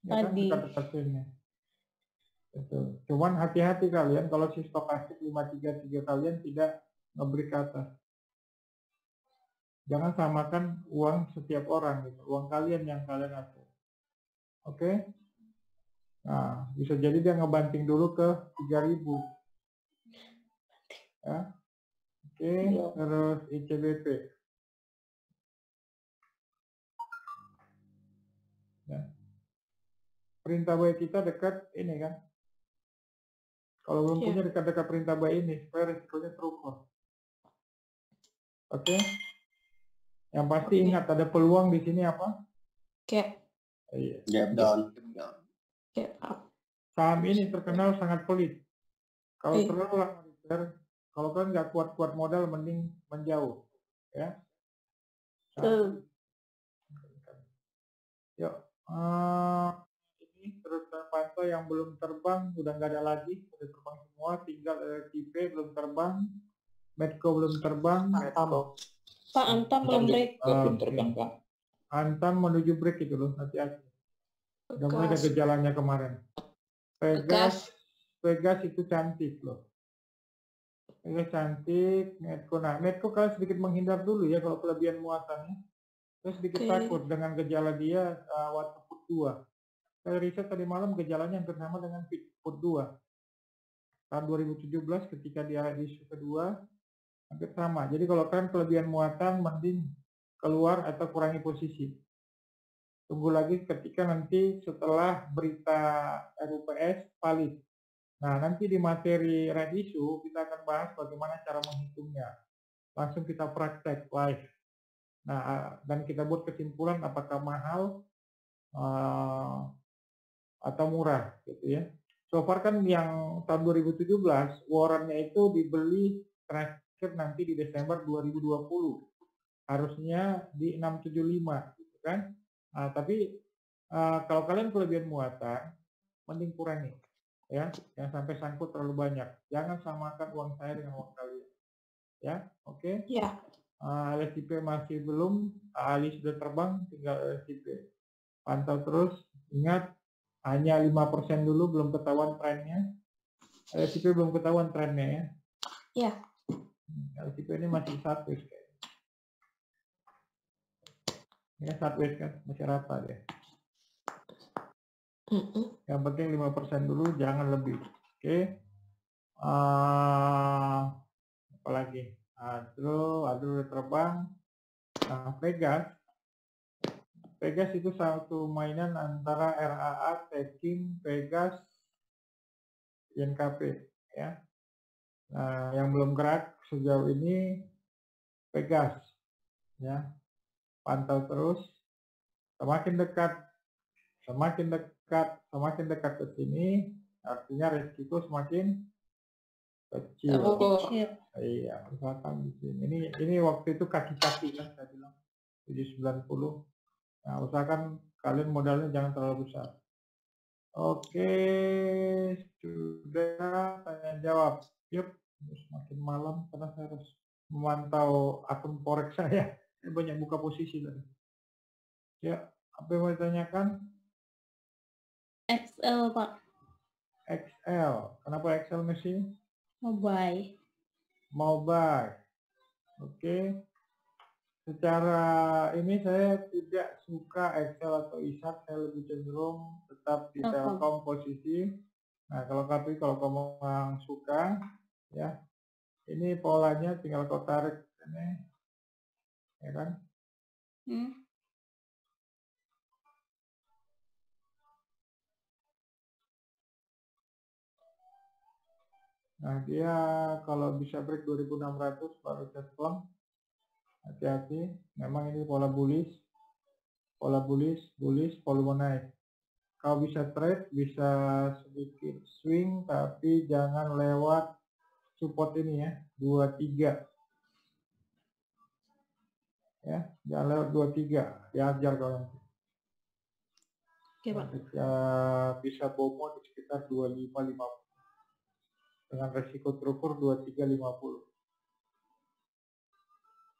Ya kan, Tadi. dekat sini. Itu. Cuman hati-hati kalian kalau si stokastik 533 kalian tidak ngebreak ke atas. Jangan samakan uang setiap orang gitu. Uang kalian yang kalian atur. Oke? Nah, bisa jadi dia ngebanting dulu ke 3000. Ya. Oke, terus ICBP. Ya. Perintah buy kita dekat ini kan. Kalau belum punya dekat-dekat perintah buy ini, supaya risikonya terukur. Oke. Yang pasti ingat ada peluang di sini apa? Gap. Iya. Gap down. Gap up. Saham ini terkenal sangat pelit. Kalau terlalu lama return, kalau kalian nggak kuat-kuat modal, mending menjauh, ya. Yuk, ini terus terpantau yang belum terbang udah nggak ada lagi, udah terbang semua. Tinggal LTP belum terbang, Medco belum terbang, Pak Antam belum break. Belum terbang, Pak. Antam menuju break itu loh, hati-hati. Udah mulai ada gejalanya kemarin. Pegas itu cantik loh. Pegas cantik, Medco. Nah, Medco kalian sedikit menghindar dulu ya kalau kelebihan muatannya. Terus sedikit takut dengan gejala dia waktu put 2. Saya riset tadi malam gejalanya hampir sama dengan put 2. Tahun 2017 ketika dia di isu kedua hampir sama. Jadi kalau kalian kelebihan muatan mending keluar atau kurangi posisi. Tunggu lagi ketika nanti setelah berita RUPS valid. Nah, nanti di materi red issue kita akan bahas bagaimana cara menghitungnya. Langsung kita praktek live. Nah, dan kita buat kesimpulan apakah mahal atau murah gitu ya. So far kan yang tahun 2017 warrantnya itu dibeli terakhir nanti di Desember 2020. Harusnya di 675 gitu kan. Nah, tapi kalau kalian kelebihan muatan mending kurangi ya, yang sampai sangkut terlalu banyak. Jangan samakan uang saya dengan uang kalian. Ya, oke? Ya. LSIP masih belum, Ali sudah terbang, tinggal LSIP. Pantau terus, ingat hanya 5% dulu, belum ketahuan trennya. LSIP belum ketahuan trennya ya. Ya. LSIP ini masih sideways kayaknya. Ya sideways kan, masih rata deh. Yang penting 5% dulu, jangan lebih. Oke. Apalagi? Aduh terbang. Nah, Pegas itu satu mainan antara RAA, Tekim, Pegas, INKP ya. Nah, yang belum gerak sejauh ini Pegas, ya, pantau terus, semakin dekat ke sini, artinya resiko semakin kecil. Iya, misalkan di sini. Ini waktu itu kaki-kaki kan saya bilang 790. Nah, usahakan kalian modalnya jangan terlalu besar. Oke, sudah tanya jawab. Yuk, semakin malam karena saya harus memantau akun forex saya. Saya banyak buka posisi tadi. Ya, apa yang mau ditanyakan? XL, Pak. XL. Kenapa XL mesti? Mau buy. Mau buy. Oke. Secara ini saya tidak suka Excel atau ISAT, saya lebih cenderung tetap di Telkom posisi. Nah, kalau kamu yang suka, ya, ini polanya tinggal kau tarik ini, ya kan? Nah, dia kalau bisa break 2600 baru Telkom. Hati-hati, memang ini pola bullish, volume naik. Kau bisa trade, bisa sedikit swing, tapi jangan lewat support ini ya, 23. Ya, jangan lewat 23, diajar kau nanti. Oke, Pak. Bisa bomo di sekitar 25.50. Dengan resiko terukur 23.50.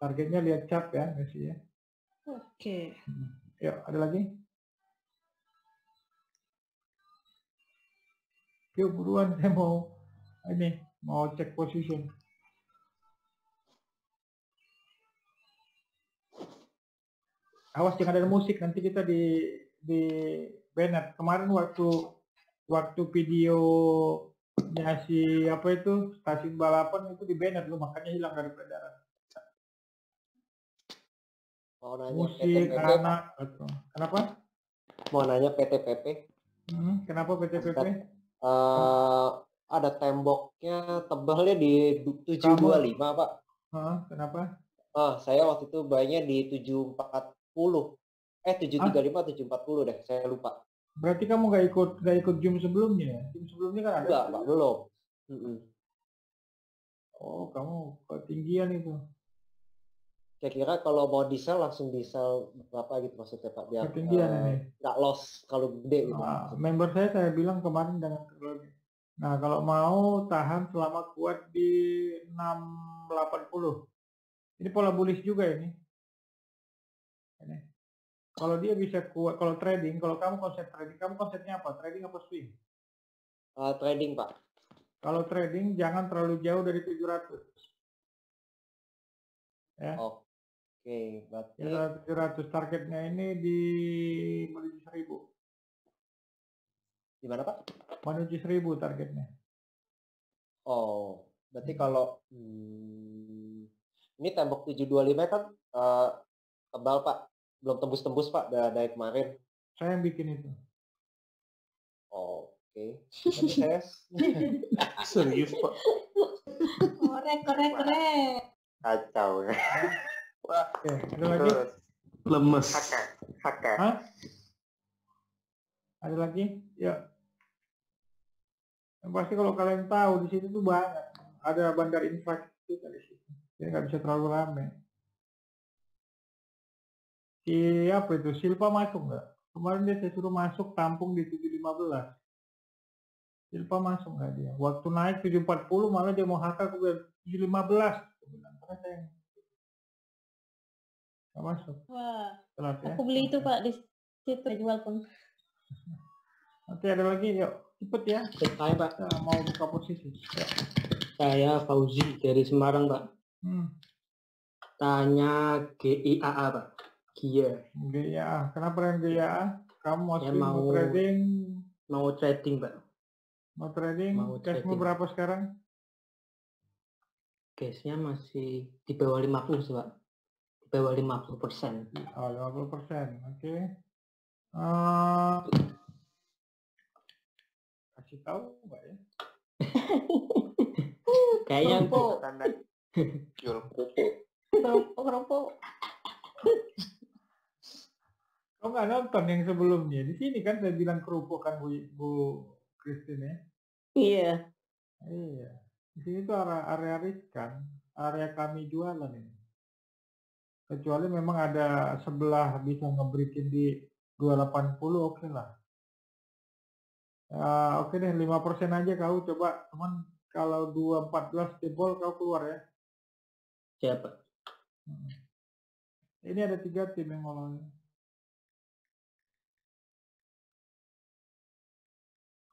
Targetnya lihat chart ya, Messi ya. Oke. Yuk, ada lagi? Yuk buruan, saya mau cek position. Awas jangan ada musik, nanti kita di banned. Kemarin waktu videonya si apa itu stasiun balapan itu di banned loh, makanya hilang dari peredaran. Mau nanya Musik PTPP, anak, kenapa? Mau nanya PTPP. Kenapa PTPP? Ada temboknya tebalnya di 725 Pak. Kenapa? Saya waktu itu buynya di 740. 735 740 deh, saya lupa. Berarti kamu nggak ikut Zoom sebelumnya? Zoom sebelumnya kan ada? Enggak, Pak, belum. Oh, kamu ketinggian itu. Kira-kira kalau mau di-sell langsung di-sell berapa gitu maksudnya Pak, biar nggak loss kalau gede gitu. Member saya bilang kemarin dengan teknologi. Nah, kalau mau tahan selama kuat di 680. Ini pola bullish juga ini. Kalau dia bisa kuat, kalau trading, kalau kamu konsepnya apa? Trading apa swing? Trading Pak. Kalau trading jangan terlalu jauh dari 700. Ya. Oke, berarti 700 targetnya ini di menuju 1000. Di mana Pak? Menuju 1000 targetnya. Oh, berarti kalau ini tembok 725 kan tebal Pak, belum tembus-tembus Pak dari kemarin. Saya yang bikin itu. Oke. Saya serius Pak. Korek. Kacau ya. Oke, ada lagi? Lemes. Haka. Ada lagi? Ya. Yang pasti kalau kalian tahu di situ tuh banyak. Ada bandar infrastruktur di situ. Jadi nggak bisa terlalu ramai. Apa itu? Silpa masuk nggak? Kemarin dia saya suruh masuk tampung di 715. Silpa masuk nggak dia? Waktu naik 740 malah dia mau haka ke 715. Karena saya nggak masuk. Wah, telat ya. Aku beli itu Pak di situ jual pun. Oke, ada lagi yuk. Cepet ya. Saya Pak. Kita mau buka posisi. Ya. Saya Fauzi dari Semarang Pak. Tanya GIAA Pak. GIAA. Kenapa dengan GIAA? Kamu mau trading? Mau trading Pak. Mau trading? Cashmu berapa sekarang? Cashnya masih di bawah 50 sih Pak. Di bawah 50%. Oh, 50%. Oke. Kasih tahu Mbak ya. Kayaknya jual pupuk. nggak nonton yang sebelumnya? Di sini kan saya bilang kerupuk kan Bu Christine ya. Iya. Iya. Di sini tuh area riskan, area kami jualan ini. Kecuali memang ada sebelah bisa ngebreakin di 280, oke lah. Oke deh, 5% aja kau coba. Cuman kalau 214 jebol kau keluar ya. Siapa? Ini ada 3 tim yang ngolongin.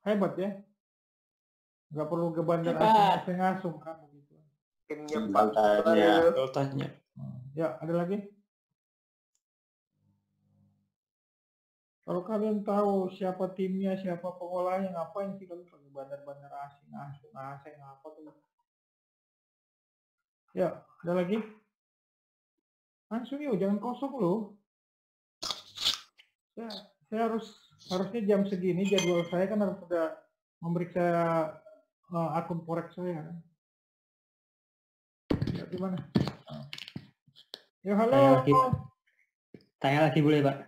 Hebat ya. Nggak perlu ke bandar asing-asing kan begitu. Timnya Tanya. Ya, ada lagi? Kalau kalian tahu siapa timnya, siapa pengolahnya, ngapain sih kalian pakai bandar-bandar asing apa tuh? Ya, ada lagi? Langsung yuk, jangan kosong loh. Saya harusnya jam segini jadwal saya kan harus sudah memeriksa akun forex saya kan. Ya, gimana? Ya halo. Tanya lagi boleh Pak?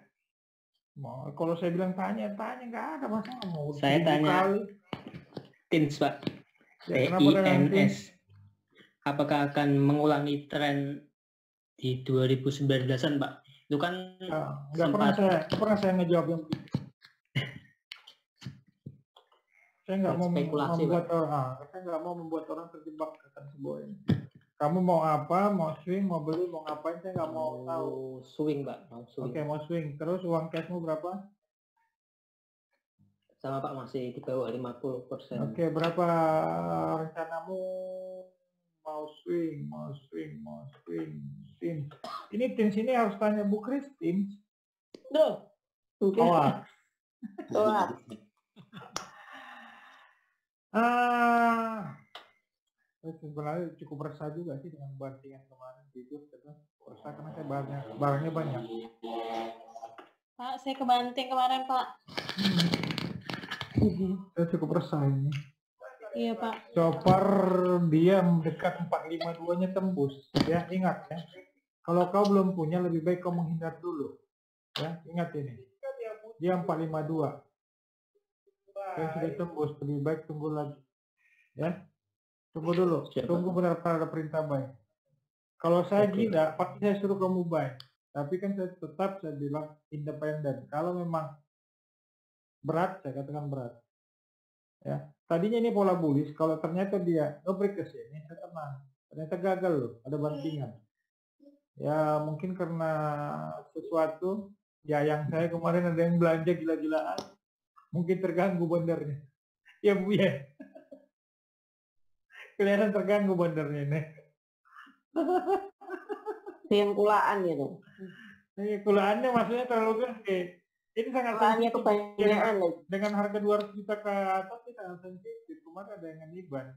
Kalau saya bilang tanya nggak ada masalah. Mau saya tanya TINS Pak. Ya, TINS. Apakah akan mengulangi tren di 2019-an Pak? Itu kan nggak pernah saya ngejawab yang begitu. Saya nggak mau membuat orang terjebak akan sebuah ini. Kamu mau apa? Mau swing, mau beli, mau ngapain? Saya nggak mau tahu. Swing, Pak. Mau swing. Oke, mau swing. Terus uang cashmu berapa? Sama Pak, masih di bawah 50%. Oke, berapa rencanamu? Mau swing. Ini tim sini harus tanya Bu Christine. Duh. Hoax. Sebenarnya cukup resah juga sih dengan bantingan kemarin jujur resah karena saya barangnya banyak. Pak, saya kebanting kemarin Pak. Saya cukup resah ini. Iya Pak. Chopper dia mendekat 452-nya tembus. Ya ingat ya. Kalau kau belum punya lebih baik kau menghindar dulu. Ya ingat ini. Dia 452. Saya sudah tembus, lebih baik tunggu lagi. Ya. Tunggu dulu, tunggu benar-benar ada perintah buy. Kalau saya gila, pasti saya suruh kamu buy. Tapi kan saya bilang independen. Kalau memang berat, saya katakan berat. Ya, tadinya ini pola bullish. Kalau ternyata dia nge-break ke sini, saya tenang. Ternyata gagal loh, ada bantingan. Ya mungkin karena sesuatu. Ya yang saya kemarin ada yang belanja gila-gilaan. Mungkin terganggu bandarnya. Ya Bu ya. Kelihatan terganggu bandarnya nih. Yang kulaan gitu. Kulaannya maksudnya terlalu gede. Ini sangat sensitif. Kebanyakan dengan harga 200 juta ke atas ini sangat sensitif. Kemarin ada yang ngeniban.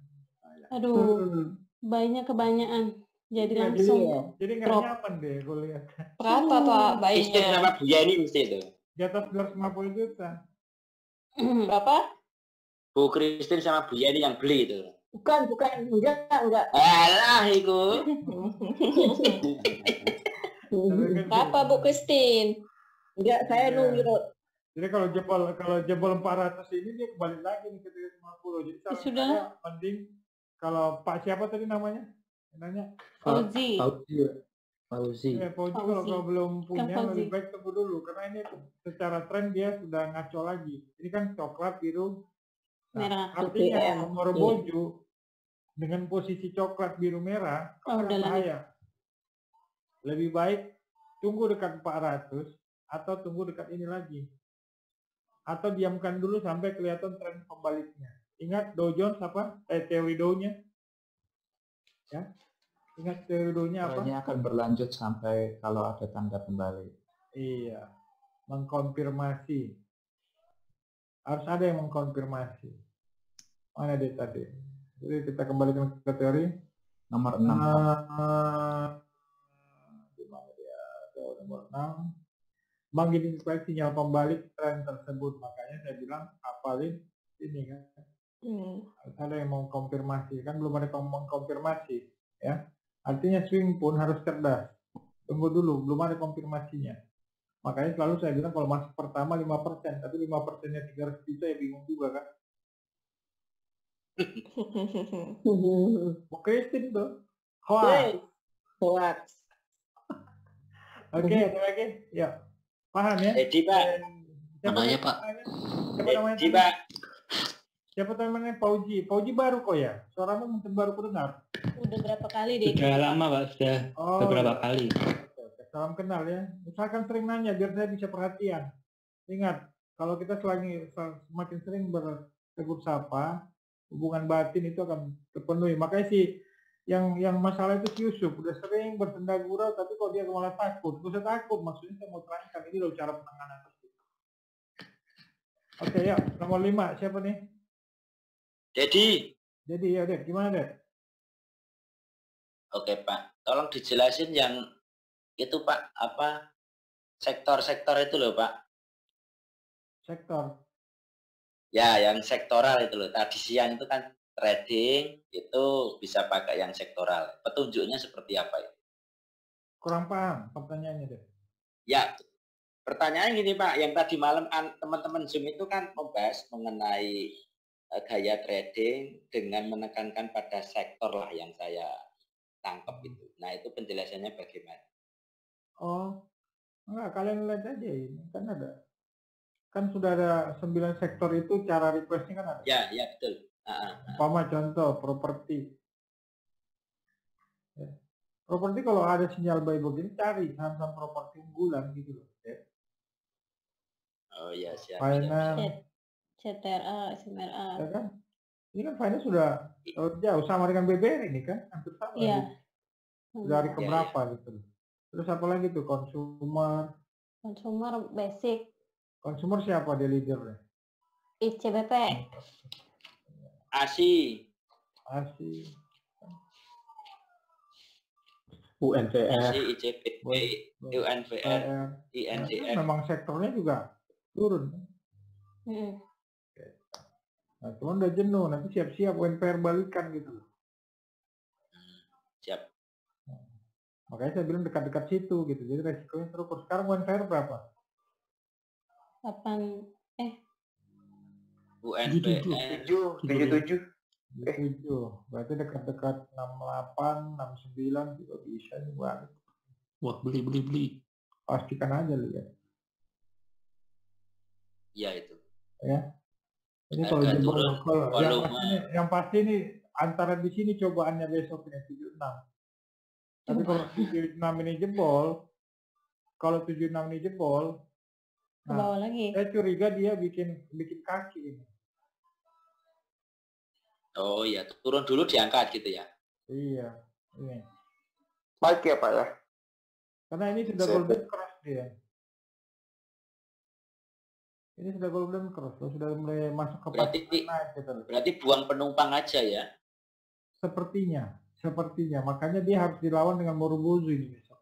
Aduh, bayinya kebanyakan. Jadi langsung jadi nggak nyaman deh gue lihat. Berapa Pak bayinya? Sama Buya ini mesti itu. Di atas 250 juta. Berapa? Bu Christine sama Buya ini yang beli itu. Bukan, enggak. Alah, itu. Berapa Bu Christine? Enggak, saya nunggu. Jadi kalau jebol 400 ini dia kembali lagi nih ke 350. Jadi sudah mending kalau Pak siapa tadi namanya? Nanya. Fauzi. Ya, Fauzi kalau kau belum punya lebih baik tunggu dulu karena ini secara tren dia sudah ngaco lagi. Ini kan coklat biru. Merah. Artinya nomor boju dengan posisi coklat biru merah akan bahaya. Lebih baik tunggu dekat 400 atau tunggu dekat ini lagi. Atau diamkan dulu sampai kelihatan tren pembaliknya. Ingat Dow Jones apa? Teori Dow-nya. Ya. Ingat teori Dow-nya apa? Trennya akan berlanjut sampai kalau ada tanda kembali. Iya. Mengkonfirmasi. Harus ada yang mengkonfirmasi. Mana dia tadi? Jadi kita kembalikan ke teori. Nomor 6. Di mana dia? Nomor 6. Mengidentifikasi sinyal pembalik tren tersebut. Makanya saya bilang hafalin ini kan. Harus ada yang mengkonfirmasi. Kan belum ada yang mengkonfirmasi. Ya. Artinya swing pun harus cerdas. Tunggu dulu, belum ada konfirmasinya. Makanya selalu saya bilang kalau masuk pertama 5%, tapi 5%-nya 300 juta ya bingung juga kan. Kristin tuh. Hoax. Oke, ada lagi? Ya. Paham ya? Jadi, Pak. Namanya, Pak. Siapa namanya? Jadi, Pak. Siapa namanya? Pauji. Pauji baru kok ya? Suaramu mungkin baru kudengar. Udah berapa kali deh? Sudah lama Pak, sudah beberapa kali. Salam kenal ya. Usahakan sering nanya biar saya bisa perhatian. Ingat, kalau kita semakin sering bertegur sapa, hubungan batin itu akan terpenuhi. Makanya sih yang masalah itu si Yusuf udah sering bersenda gurau, tapi kok dia malah takut. Gak usah takut, maksudnya saya mau terangkan ini loh cara penanganan. Oke ya, nomor 5 siapa nih? Jadi ya Ded, gimana Ded? Oke Pak, tolong dijelasin yang itu Pak, apa sektor-sektor itu loh Pak. Sektor? Ya, yang sektoral itu loh. Tadi siang itu kan trading, itu bisa pakai yang sektoral. Petunjuknya seperti apa ya? Kurang paham pertanyaannya Ded. Ya, pertanyaan gini Pak, yang tadi malam teman-teman Zoom itu kan membahas mengenai gaya trading dengan menekankan pada sektor lah yang saya tangkap itu. Nah itu penjelasannya bagaimana? Oh, enggak, kalian lihat aja ini kan ada, kan sudah ada 9 sektor itu cara requestnya kan ada. Ya betul. Umpama contoh properti. Ya. Properti kalau ada sinyal buy begini cari saham-saham properti unggulan gitu loh. Ya. Oh iya siap. Finance. CTRA, SMRA. Ya kan? Ini kan finance sudah jauh sama dengan BBR ini kan, hampir sama. Iya. Gitu. Dari keberapa gitu. Terus apa lagi tuh? Consumer basic. Consumer siapa dia leadernya? ICBP. ASI. UNVR. ICBP, UNVR, INDR. Memang sektornya juga turun. Nah, cuman udah jenuh, nanti siap-siap UNVR balikan gitu. Siap. Makanya saya bilang dekat-dekat situ gitu, jadi resikonya terukur. Sekarang UNVR berapa? 8, UNVR 77. Berarti dekat-dekat 68, 69 juga bisa nih balik. Wah, beli. Pastikan aja lihat. Iya itu. Ya. Ini kalau yang pasti ini antara di sini cobaannya besok ini 76. Tapi kalau 76 ini jebol, ke bawah lagi. Saya curiga dia bikin kaki ini. Oh iya, turun dulu diangkat gitu ya. Iya, ini. Baik ya Pak ya. Karena ini sudah golden cross dia. Ini sudah golden cross, sudah mulai masuk ke berarti buang penumpang aja ya. Sepertinya. Makanya dia harus dilawan dengan Morubozu ini besok.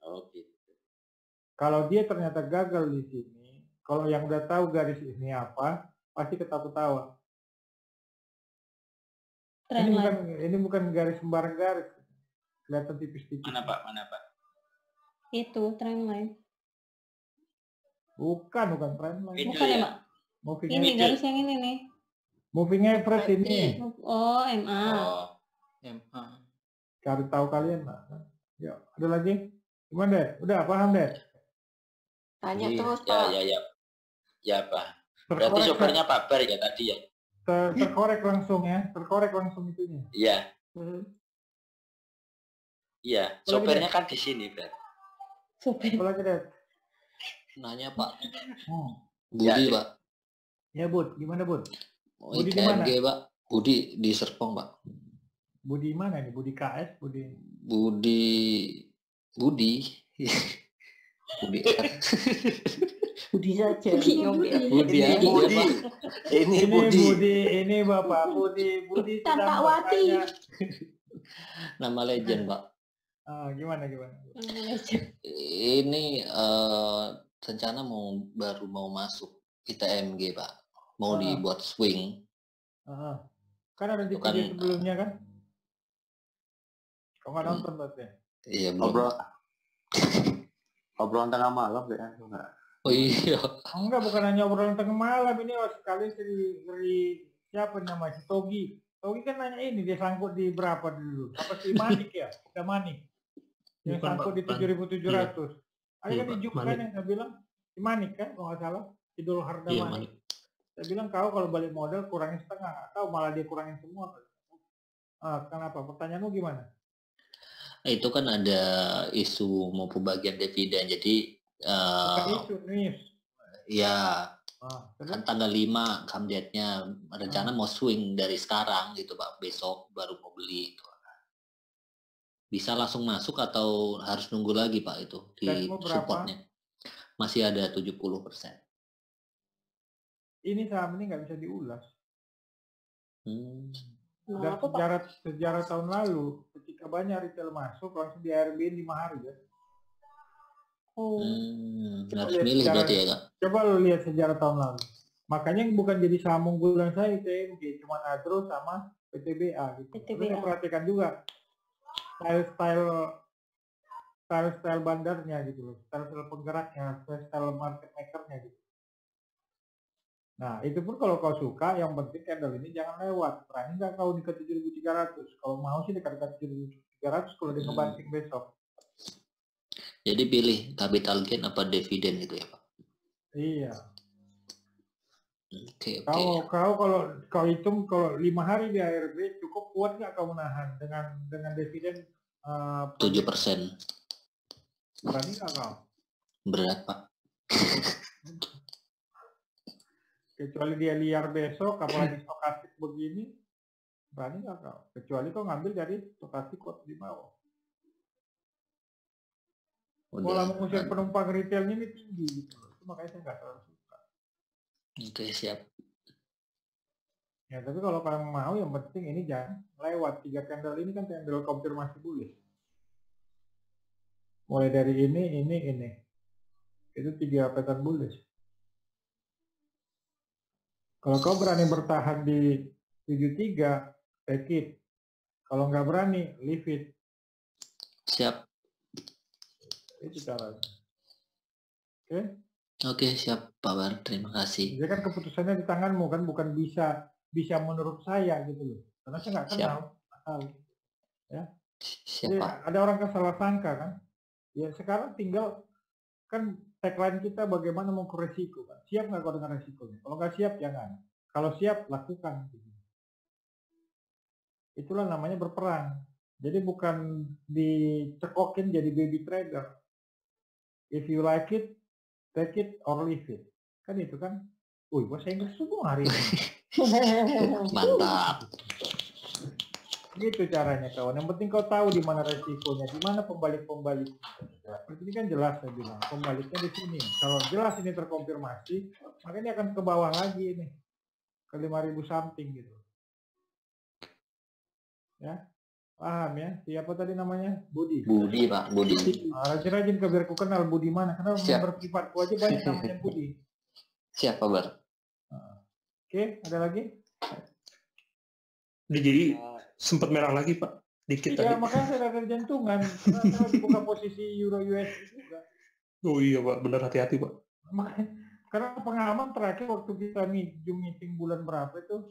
Oh gitu. Kalau dia ternyata gagal di sini, kalau yang udah tahu garis ini apa, pasti ketawa-tawa. Ini bukan garis sembarang garis. Kelihatan tipis-tipis. Mana Pak? Itu trendline. Bukan trendline. Bukan ya, Mak? Ini garis yang ini nih. Moving average ini. Oh, MA. MA. Cari tahu kalian, Pak. Ya, ada lagi? Gimana, Ded? Udah paham, Ded? Tanya terus, Pak. Ya, Pak. Berarti sopirnya Pak Bar ya tadi ya? Terkorek langsung ya, itunya. Iya. Iya, sopirnya kan di sini, Pak. Sopir. Apa lagi, Ded? Nanya, Pak. Budi, Pak. Ya, Bud. Gimana, Bud? Budi di mana? Pak. Budi di Serpong, Pak. Budi mana nih? Budi KS? Budi Budi saja. Ini Bapak Budi tanpa Wati. Nama legend, Pak. Gimana? Ini rencana baru mau masuk ITMG, Pak. Mau dibuat swing. Kan ada di video sebelumnya kan? Kau nggak nonton berarti? Iya, belum. Obrolan tengah malam ya. Enggak. Oh iya. Enggak, bukan hanya obrolan tengah malam ini, sekali siapa nama si Togi. Togi kan nanya ini, dia sangkut di berapa dulu? Apa si Manik ya? Udah Manik. Yang sangkut di 7.700. Ada kan di kan yang saya bilang, si Manik kan kalau nggak salah, Idul Harda Manik. Saya bilang kau kalau balik modal kurangin setengah, nggak tahu malah dia kurangin semua. Kenapa? Pertanyaanmu gimana? Itu kan ada isu mau pembagian dividen, jadi isu news. Ya kan tanggal 5 come date-nya, rencana mau swing dari sekarang gitu Pak, besok baru mau beli itu. Bisa langsung masuk atau harus nunggu lagi Pak itu di supportnya? Masih ada 70%. Ini saham ini nggak bisa diulas. Nah, sejarah tahun lalu ketika banyak retail masuk langsung di ARB 5 hari ya. Harus milih berarti ya Kak. Coba lo lihat sejarah tahun lalu. Makanya bukan jadi saham unggulan saya ITMG, cuma Agro sama PTBA gitu. Terus saya perhatikan juga style bandarnya gitu loh, style penggeraknya, style market makernya gitu. Nah, itu pun kalau kau suka, yang penting candle ini jangan lewat. Berani nggak kau di 7.300? Kalau mau sih dekat 7.300 kalau dia ngebanting besok. Jadi pilih capital gain apa dividen gitu ya Pak? Iya. Oke. Kau kalau kau hitung kalau 5 hari di ARB cukup kuat nggak kau menahan dengan dividen 7%. Berani nggak kau? Berat Pak. Kecuali dia liar besok, apalagi stokastik begini, berani nggak kau? Kecuali kau ngambil dari stokastik kuat di bawah. Pola mengusir penumpang retailnya ini tinggi gitu. Itu makanya saya nggak terlalu suka. Oke, siap. Ya, tapi kalau kalian mau yang penting ini jangan lewat 3 candle ini kan candle konfirmasi bullish. Mulai dari ini. Itu 3 pattern bullish. Kalau kau berani bertahan di 73, take it. Kalau nggak berani, leave it. Siap. Itu caranya. Oke, siap Pak Bar. Terima kasih. Jadi kan keputusannya di tanganmu kan, bukan bisa menurut saya gitu loh. Karena saya nggak kenal, nggak tahu. Ya. Jadi ada orang salah sangka kan. Ya sekarang tinggal kan tagline kita bagaimana mengukur resiko kan. Siap nggak kau dengan resikonya? Kalau nggak siap jangan. Kalau siap lakukan. Itulah namanya berperang. Jadi bukan dicekokin jadi baby trader. If you like it, take it or leave it. Kan itu kan. Bahasa Inggris semua hari ini. Mantap. Gitu caranya kawan. Yang penting kau tahu di mana resikonya, di mana pembalik-pembalik. Ini kan jelas saya bilang, pembaliknya di sini. Kalau jelas ini terkonfirmasi, maka ini akan ke bawah lagi ini. Ke 5.000 something gitu. Ya. Paham ya? Siapa tadi namanya? Budi. Budi Pak, Budi. Rajin-rajin ke biar ku kenal Budi mana. Karena member privatku aja banyak namanya Budi. Siap Pak Bar. Oke, ada lagi? Jadi sempat merah lagi Pak, dikit tadi. Iya, makanya saya ada jantungan. Karena buka posisi Euro USD juga. Oh iya Pak, benar hati-hati Pak. Makanya, karena pengalaman terakhir waktu kita meeting bulan berapa itu,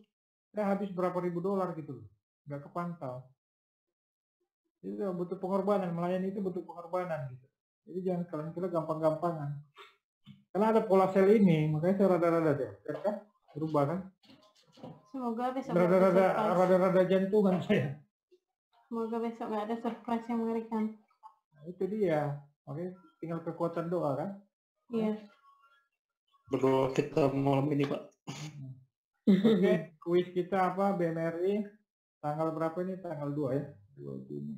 saya habis berapa ribu dolar gitu loh. Nggak kepantau. Itu butuh pengorbanan, melayani itu butuh pengorbanan gitu. Jadi jangan kalian kira gampang-gampangan. Karena ada pola sell ini, makanya saya rada-rada deh. Kan? Berubah kan? Semoga besok rada-rada jantungan saya. Semoga besok nggak ada surprise yang mengerikan. Nah, itu dia. Oke, tinggal kekuatan doa kan? Iya. Berdoa kita malam ini Pak. Oke, kuis kita apa? BMRI tanggal berapa ini? Tanggal 2 ya? 2 Juni.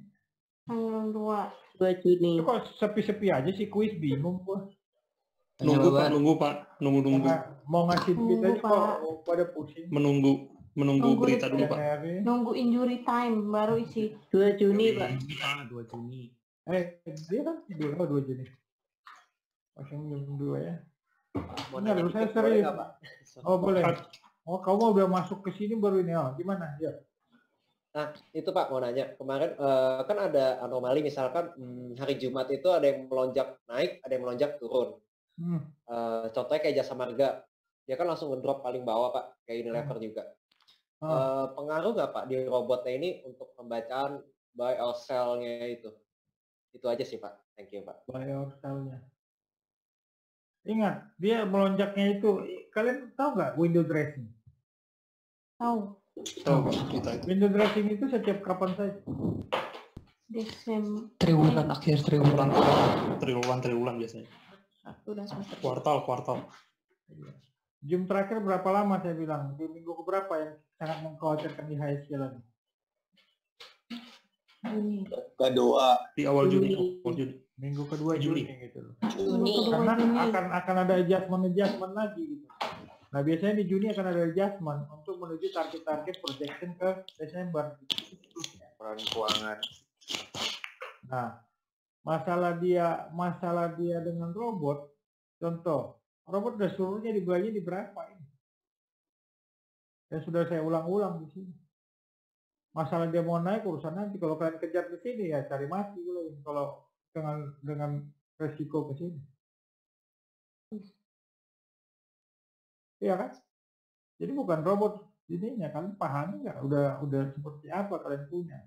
Tanggal 2 Juni. Itu kok sepi-sepi aja sih kuis, bingung gua. Nunggu Pak. Mau ngasih duit aja kok pada pusing. Menunggu berita dulu Pak. Nunggu injury time baru isi. 2 Juni Pak. 2 Juni. Dia kan 2 Juni. Masih jam 2 ya. Benar, saya serius. Oh boleh. Oh kamu udah masuk ke sini baru ini. Oh gimana? Ya. Nah, itu Pak mau nanya. Kemarin kan ada anomali misalkan hari Jumat itu ada yang melonjak naik, ada yang melonjak turun. Contohnya kayak Jasa Marga. Dia kan langsung ngedrop paling bawah Pak, kayak Unilever juga. Pengaruh nggak Pak di robotnya ini untuk pembacaan buy or sell-nya itu? Itu aja sih Pak. Thank you Pak. Buy or sell-nya. Ingat, dia melonjaknya itu, kalian tahu nggak window dressing? Tahu. Window dressing itu setiap kapan saja? Desember. Triwulan akhir, triwulan biasanya. Satu dan semester. Kuartal. Jam terakhir berapa lama saya bilang? Di minggu keberapa yang sangat mengkhawatirkan di HSG lagi? Kedua. Di awal Juni. Minggu kedua Juli gitu loh. Juni. Karena akan ada adjustment lagi gitu. Nah biasanya di Juni akan ada adjustment untuk menuju target-target projection ke Desember. Peran keuangan. Nah masalah dia dengan robot, contoh robot udah suruhnya dibagi di berapa ini? Ya sudah saya ulang-ulang di sini. Masalah dia mau naik urusan nanti. Kalau kalian kejar ke sini ya cari mati kalau dengan resiko ke sini. Iya kan? Jadi bukan robot ininya, kalian pahami nggak? Udah seperti apa kalian punya?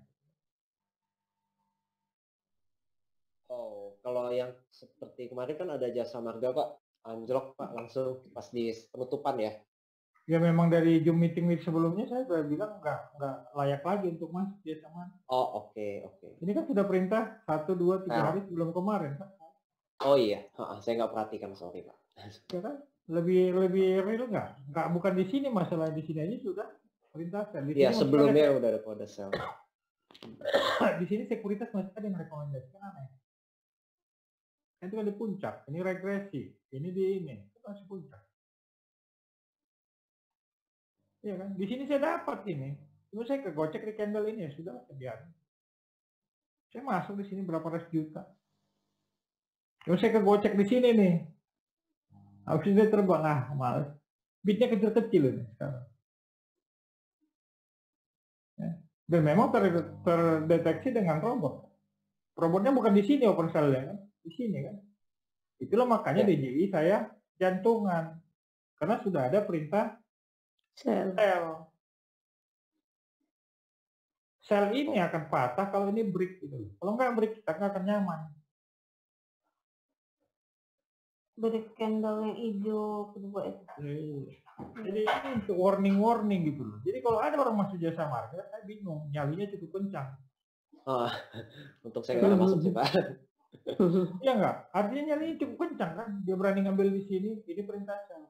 Oh, kalau yang seperti kemarin kan ada Jasa Marga Pak, anjlok Pak langsung pas di penutupan ya. Ya memang dari Zoom meeting sebelumnya saya sudah bilang nggak layak lagi untuk masuk dia sama. Oh oke. Ini kan sudah perintah 1, 2, 3 hari sebelum kemarin kan? Oh iya, saya nggak perhatikan, sorry Pak. Ya kan? Lebih real nggak? Bukan di sini masalah, di sini aja sudah perintah sel. Iya sebelumnya udah ada kode sel. Di sini sekuritas masih ada yang rekomendasikan aneh. Itu kan di puncak, ini regresi, ini itu masih puncak. Iya kan? Di sini saya dapat ini. Cuma saya kegocek di candle ini ya sudah biar. Saya masuk di sini berapa ratus juta. Cuma saya kegocek di sini nih. Habis ini terbang males. Bitnya kecil-kecil ini sekarang. Ya. Dan memang terdeteksi dengan robot. Robotnya bukan di sini open cell ya kan? Di sini kan. Itulah makanya DJI saya jantungan. Karena sudah ada perintah sel ini akan patah kalau ini break gitu. Kalau nggak break kita nggak akan nyaman. Break candle yang hijau kedua itu. Jadi ini untuk warning gitu loh. Jadi kalau ada orang masuk Jasa Marga, saya bingung, nyalinya cukup kencang. Untuk saya nggak masuk sih Pak. Iya nggak? Artinya nyalinya cukup kencang kan? Dia berani ngambil di sini, ini perintah sel.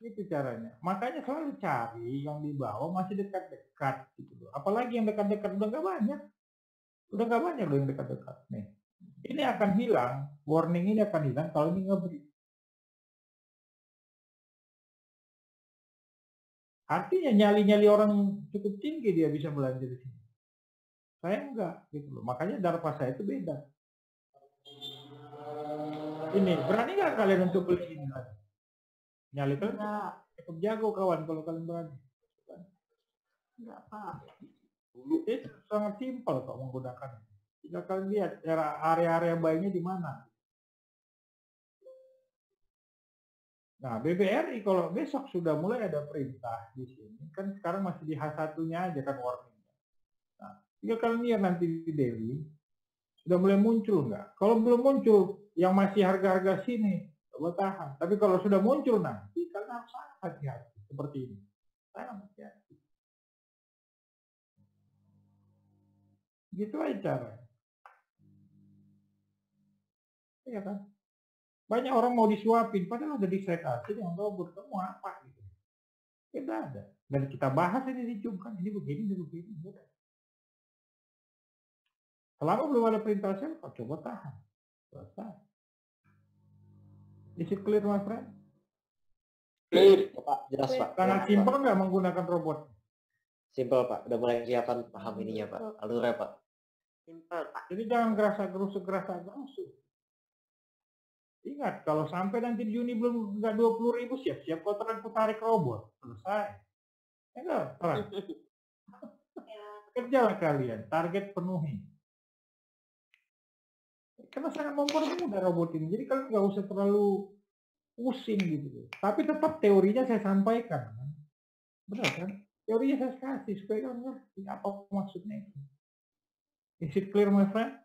Itu caranya. Makanya selalu cari yang di bawah masih dekat-dekat gitu loh. Apalagi yang dekat-dekat udah nggak banyak. Udah nggak banyak loh yang dekat-dekat. Nih. Ini akan hilang. Warning ini akan hilang kalau ini nggak beri. Artinya nyali-nyali orang cukup tinggi dia bisa belanja di sini. Saya enggak gitu loh. Makanya darpa saya itu beda. Ini berani nggak kalian untuk beli ini lagi? Nyali kalian cukup jago kawan kalau kalian berani. Enggak Pak. Itu sangat simpel kok menggunakannya. Jika kalian lihat area-area baiknya di mana. Nah BBRI kalau besok sudah mulai ada perintah di sini, kan sekarang masih di H1-nya aja kan warningnya. Nah jika kalian lihat nanti di daily, sudah mulai muncul nggak? Kalau belum muncul, yang masih harga-harga sini, coba tahan. Tapi kalau sudah muncul nanti, kalian harus hati-hati seperti ini. Sangat hati-hati. Gitu aja caranya. Iya kan? Banyak orang mau disuapin, padahal udah disekasi dengan robot. Kamu mau apa gitu? Tidak ada. Dan kita bahas ini di Zoom kan, ini begini. Gitu. Selama belum ada perintah sel, coba tahan. Selesai. Is it clear, my friend? Clear, Pak. Jelas, Pak. Sangat simpel nggak menggunakan robot? Simpel, Pak. Udah mulai kelihatan paham ininya, Pak. Alurnya, Pak. Simpel, Pak. Jadi jangan gerasa gerusuk. Ingat, kalau sampai nanti di Juni belum nggak 20.000, siap-siap kotoran tarik robot. Selesai. Enggak, terang. Kerjalah kalian, target penuhi. Karena sangat mempermudah robot ini. Jadi kalian nggak usah terlalu pusing gitu. Tapi tetap teorinya saya sampaikan. Benar kan? Teorinya saya kasih supaya kalian ngerti apa maksudnya itu. Is it clear, my friend?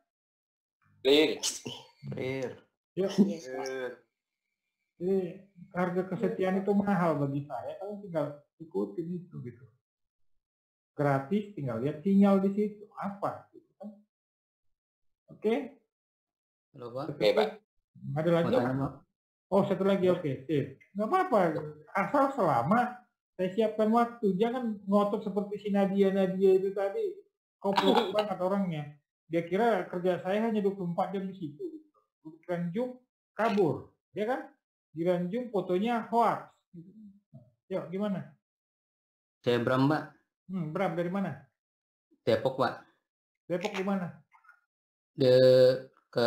Clear. Clear. Yuk. Jadi harga kesetiaan itu mahal bagi saya. Kalian tinggal ikutin itu gitu. Gratis, tinggal lihat sinyal di situ. Apa? Gitu kan? Oke? Halo Pak. Oke, Pak. Ada lagi? Oh, satu lagi. Oke. Sip. Nggak apa-apa. Asal selama saya siapkan waktu. Jangan ngotot seperti si Nadia itu tadi. Koplok banget orangnya. Dia kira kerja saya hanya 24 jam di situ. Di Ranjung kabur. Ya kan? Di Ranjung fotonya hoax. Yuk, gimana? Saya Bram, Pak. Bram, dari mana? Depok, Pak. Depok di mana? Ke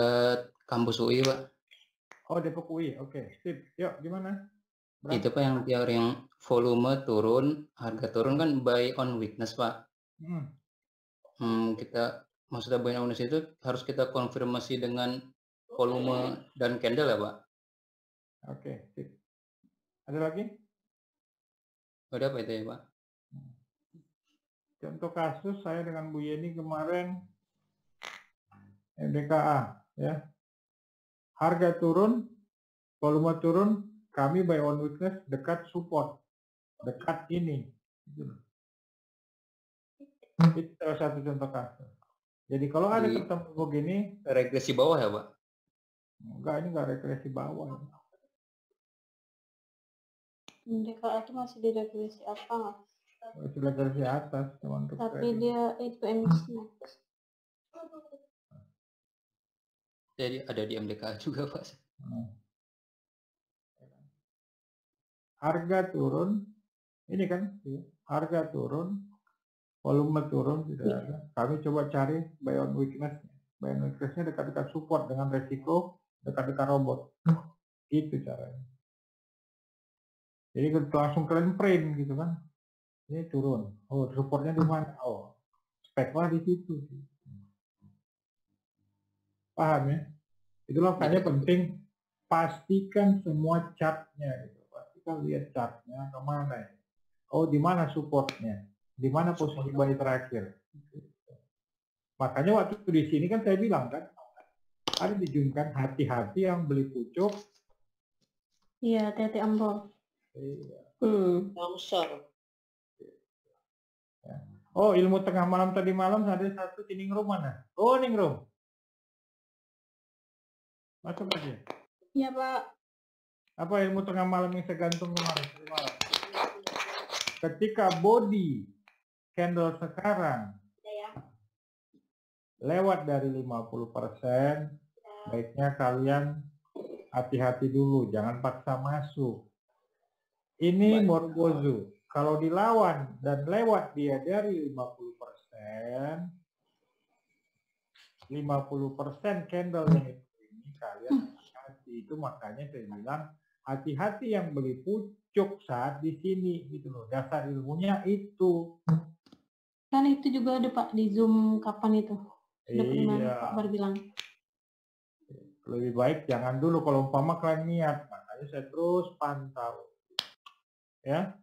kampus UI, Pak. Oh, Depok UI. Oke, sip. Yuk, gimana? Bram? Itu Pak yang teori yang volume turun, harga turun kan buy on weakness, Pak. Kita maksudnya buy on weakness itu harus kita konfirmasi dengan volume dan candle ya, Pak. Oke, sip. Ada lagi? Ada apa itu ya, Pak? Contoh kasus saya dengan Bu Yeni kemarin MDKA ya. Harga turun, volume turun, kami buy on weakness dekat support. Dekat ini. Itu salah satu contoh kasus. Jadi kalau ada ketemu begini, regresi bawah ya, Pak? Enggak, ini enggak regresi bawah. MDKA itu masih di regresi apa? Masih regresi atas. Tapi dia itu emisinya. Jadi ada di MDKA juga, Pak. Harga turun, ini kan harga turun, volume turun, tidak ada. Kami coba cari buy on weakness. Buy on weakness-nya dekat-dekat support dengan resiko dekat-dekat robot. Itu caranya. Jadi langsung kalian print gitu kan. Ini turun. Oh, supportnya di mana? Oh, speklah di situ. Paham ya? Itulah makanya penting pastikan semua chartnya. Gitu. Pastikan lihat chartnya kemana ya. Oh, di mana supportnya? Di mana posisi buy terakhir? Makanya waktu di sini kan saya bilang kan, ada dijumkan hati-hati yang beli pucuk. Iya, hati-hati ambol. Iya. Longsor. Oh, ilmu tengah malam tadi malam ada satu di Ningrum mana? Oh, Ningrum. Masuk aja. Iya, Pak. Apa ilmu tengah malam yang saya gantung kemarin? Ketika body candle sekarang lewat dari 50%, baiknya kalian hati-hati dulu, jangan paksa masuk. Ini Morbozu. Kalau dilawan dan lewat dia dari 50%, 50% candle yang ini kalian hati-hati. Itu makanya saya bilang hati-hati yang beli pucuk saat di sini gitu loh. Dasar ilmunya itu. Kan itu juga ada Pak di Zoom kapan itu? Sudah pernah Pak Bar bilang. Lebih baik jangan dulu kalau umpama kalian niat. Makanya saya terus pantau. Ya.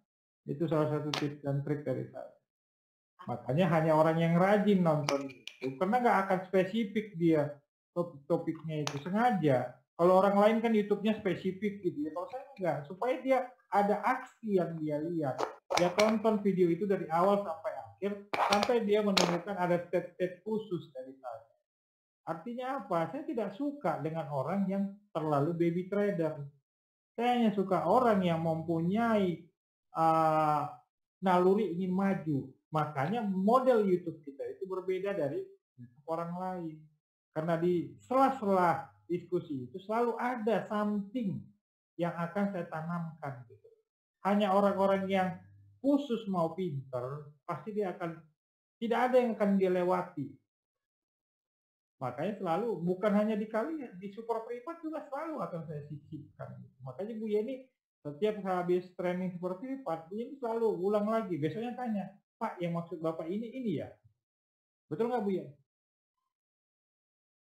Itu salah satu tips dan trik dari saya. Makanya hanya orang yang rajin nonton itu. Karena nggak akan spesifik dia topik-topiknya itu. Sengaja. Kalau orang lain kan YouTube-nya spesifik gitu ya. Kalau saya enggak. Supaya dia ada aksi yang dia lihat. Dia tonton video itu dari awal sampai akhir. Sampai dia menemukan ada step-step khusus dari saya. Artinya apa? Saya tidak suka dengan orang yang terlalu baby trader. Saya hanya suka orang yang mempunyai naluri ingin maju. Makanya model YouTube kita itu berbeda dari orang lain. Karena di sela-sela diskusi itu selalu ada something yang akan saya tanamkan. Gitu. Hanya orang-orang yang khusus mau pinter, pasti dia akan, tidak ada yang akan dia lewati. Makanya selalu, bukan hanya di kalian, di super privat juga selalu akan saya sisipkan. Makanya Bu Yeni Setiap habis training seperti ini, Pak ini selalu ulang lagi. Besoknya tanya, Pak yang maksud Bapak ini ya? Betul nggak Bu ya?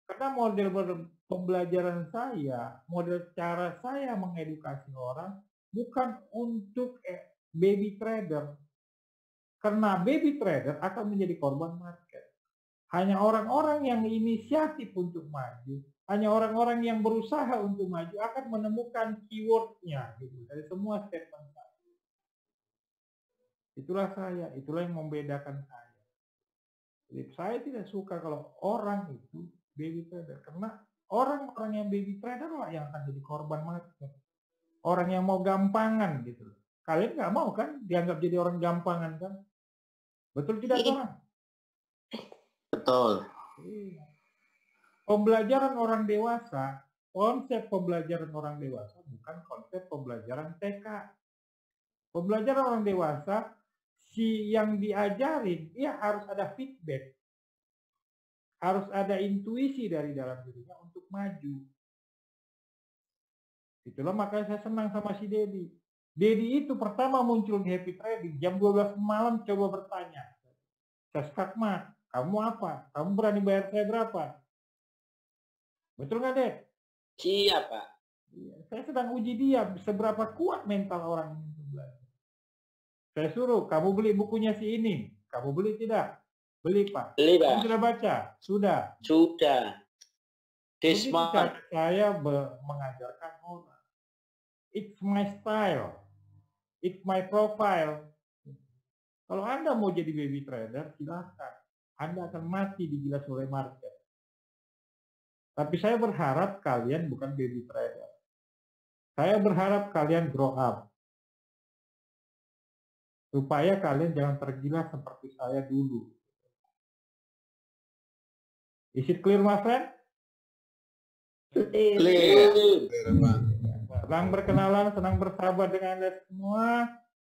Karena model pembelajaran saya, model cara saya mengedukasi orang bukan untuk baby trader. Karena baby trader akan menjadi korban market. Hanya orang-orang yang inisiatif untuk maju, hanya orang-orang yang berusaha untuk maju akan menemukan keyword-nya gitu, dari semua statement saya. Itulah saya, itulah yang membedakan saya. Jadi saya tidak suka kalau orang itu baby trader, karena orang-orang yang baby trader lah yang akan jadi korban market. Orang yang mau gampangan gitu. Kalian nggak mau kan dianggap jadi orang gampangan kan? Betul tidak orang? Betul. Pembelajaran orang dewasa, konsep pembelajaran orang dewasa bukan konsep pembelajaran TK. Pembelajaran orang dewasa, si yang diajarin, dia harus ada feedback. Harus ada intuisi dari dalam dirinya untuk maju. Itulah makanya saya senang sama si Dedi. Dedi itu pertama muncul di Happy Trading, jam 12 malam coba bertanya. Saya skakmat, kamu apa? Kamu berani bayar saya berapa? Betul nggak, Ded? Siap, Pak. Saya sedang uji dia, seberapa kuat mental orang ini untuk belajar. Saya suruh, kamu beli bukunya si ini. Kamu beli tidak? Beli, Pak. Beli, Pak. Kamu sudah baca? Sudah. Sudah. Begitu cara saya mengajarkan orang. It's my style. It's my profile. Kalau Anda mau jadi baby trader, silahkan. Anda akan mati digilas oleh market. Tapi saya berharap kalian bukan baby trader. Saya berharap kalian grow up. Supaya kalian jangan tergilas seperti saya dulu. Is it clear, my friend? Clear. Senang berkenalan, senang bersahabat dengan Anda semua.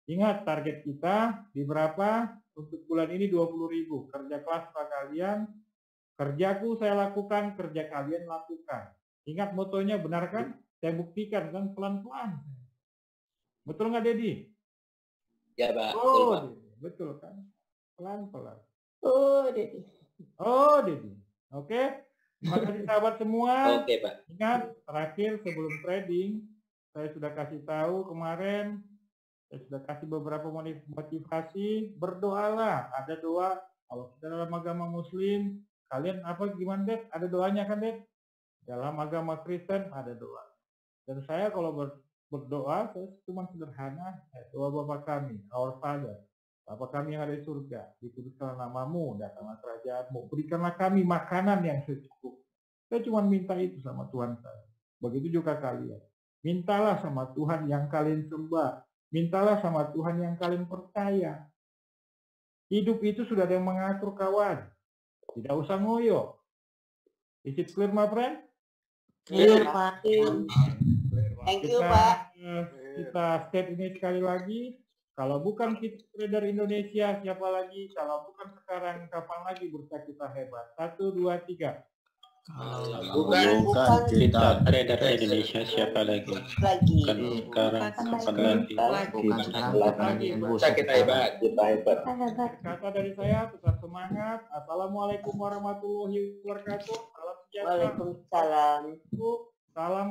Ingat target kita di berapa? Untuk bulan ini 20.000. Kerja keras kalian. Kerjaku saya lakukan, kerja kalian lakukan. Ingat motonya, benar kan? Saya buktikan kan pelan-pelan. Betul nggak, Dedi? Ya, Pak. Oh, betul kan? Pelan-pelan. Oh, Dedi. Oh, Dedi. Oke. Terima kasih sahabat semua. Oke, Pak. Ingat, terakhir sebelum trading, saya sudah kasih tahu kemarin, saya sudah kasih beberapa motivasi. Berdoalah. Ada doa. Kalau kita dalam agama Muslim, kalian apa gimana, Ded? Ada doanya kan, Ded? Dalam agama Kristen ada doa. Dan saya kalau berdoa, saya cuma sederhana, doa Bapa kami, Our Father. Bapa kami yang ada di surga, dikuduskanlah namamu, datanglah kerajaanmu, berikanlah kami makanan yang secukupnya. Saya cuma minta itu sama Tuhan saya. Begitu juga kalian. Mintalah sama Tuhan yang kalian sembah. Mintalah sama Tuhan yang kalian percaya. Hidup itu sudah ada yang mengatur, kawan. Tidak usah ngoyo. Is it clear, my friend? Clear, Pak. Thank you, Pak. Kita state ini sekali lagi. Kalau bukan kita trader Indonesia, siapa lagi? Kalau bukan sekarang, kapan lagi bursa kita hebat? 1, 2, 3. Bukan kita trader Indonesia, siapa lagi? Bukan sekarang, kapan lagi? Bukan lagi. Bursa kita hebat. Kita hebat. Kata dari saya, tetap semangat. Assalamualaikum warahmatullahi wabarakatuh. Salam sejahtera. Waalaikumsalam. Salam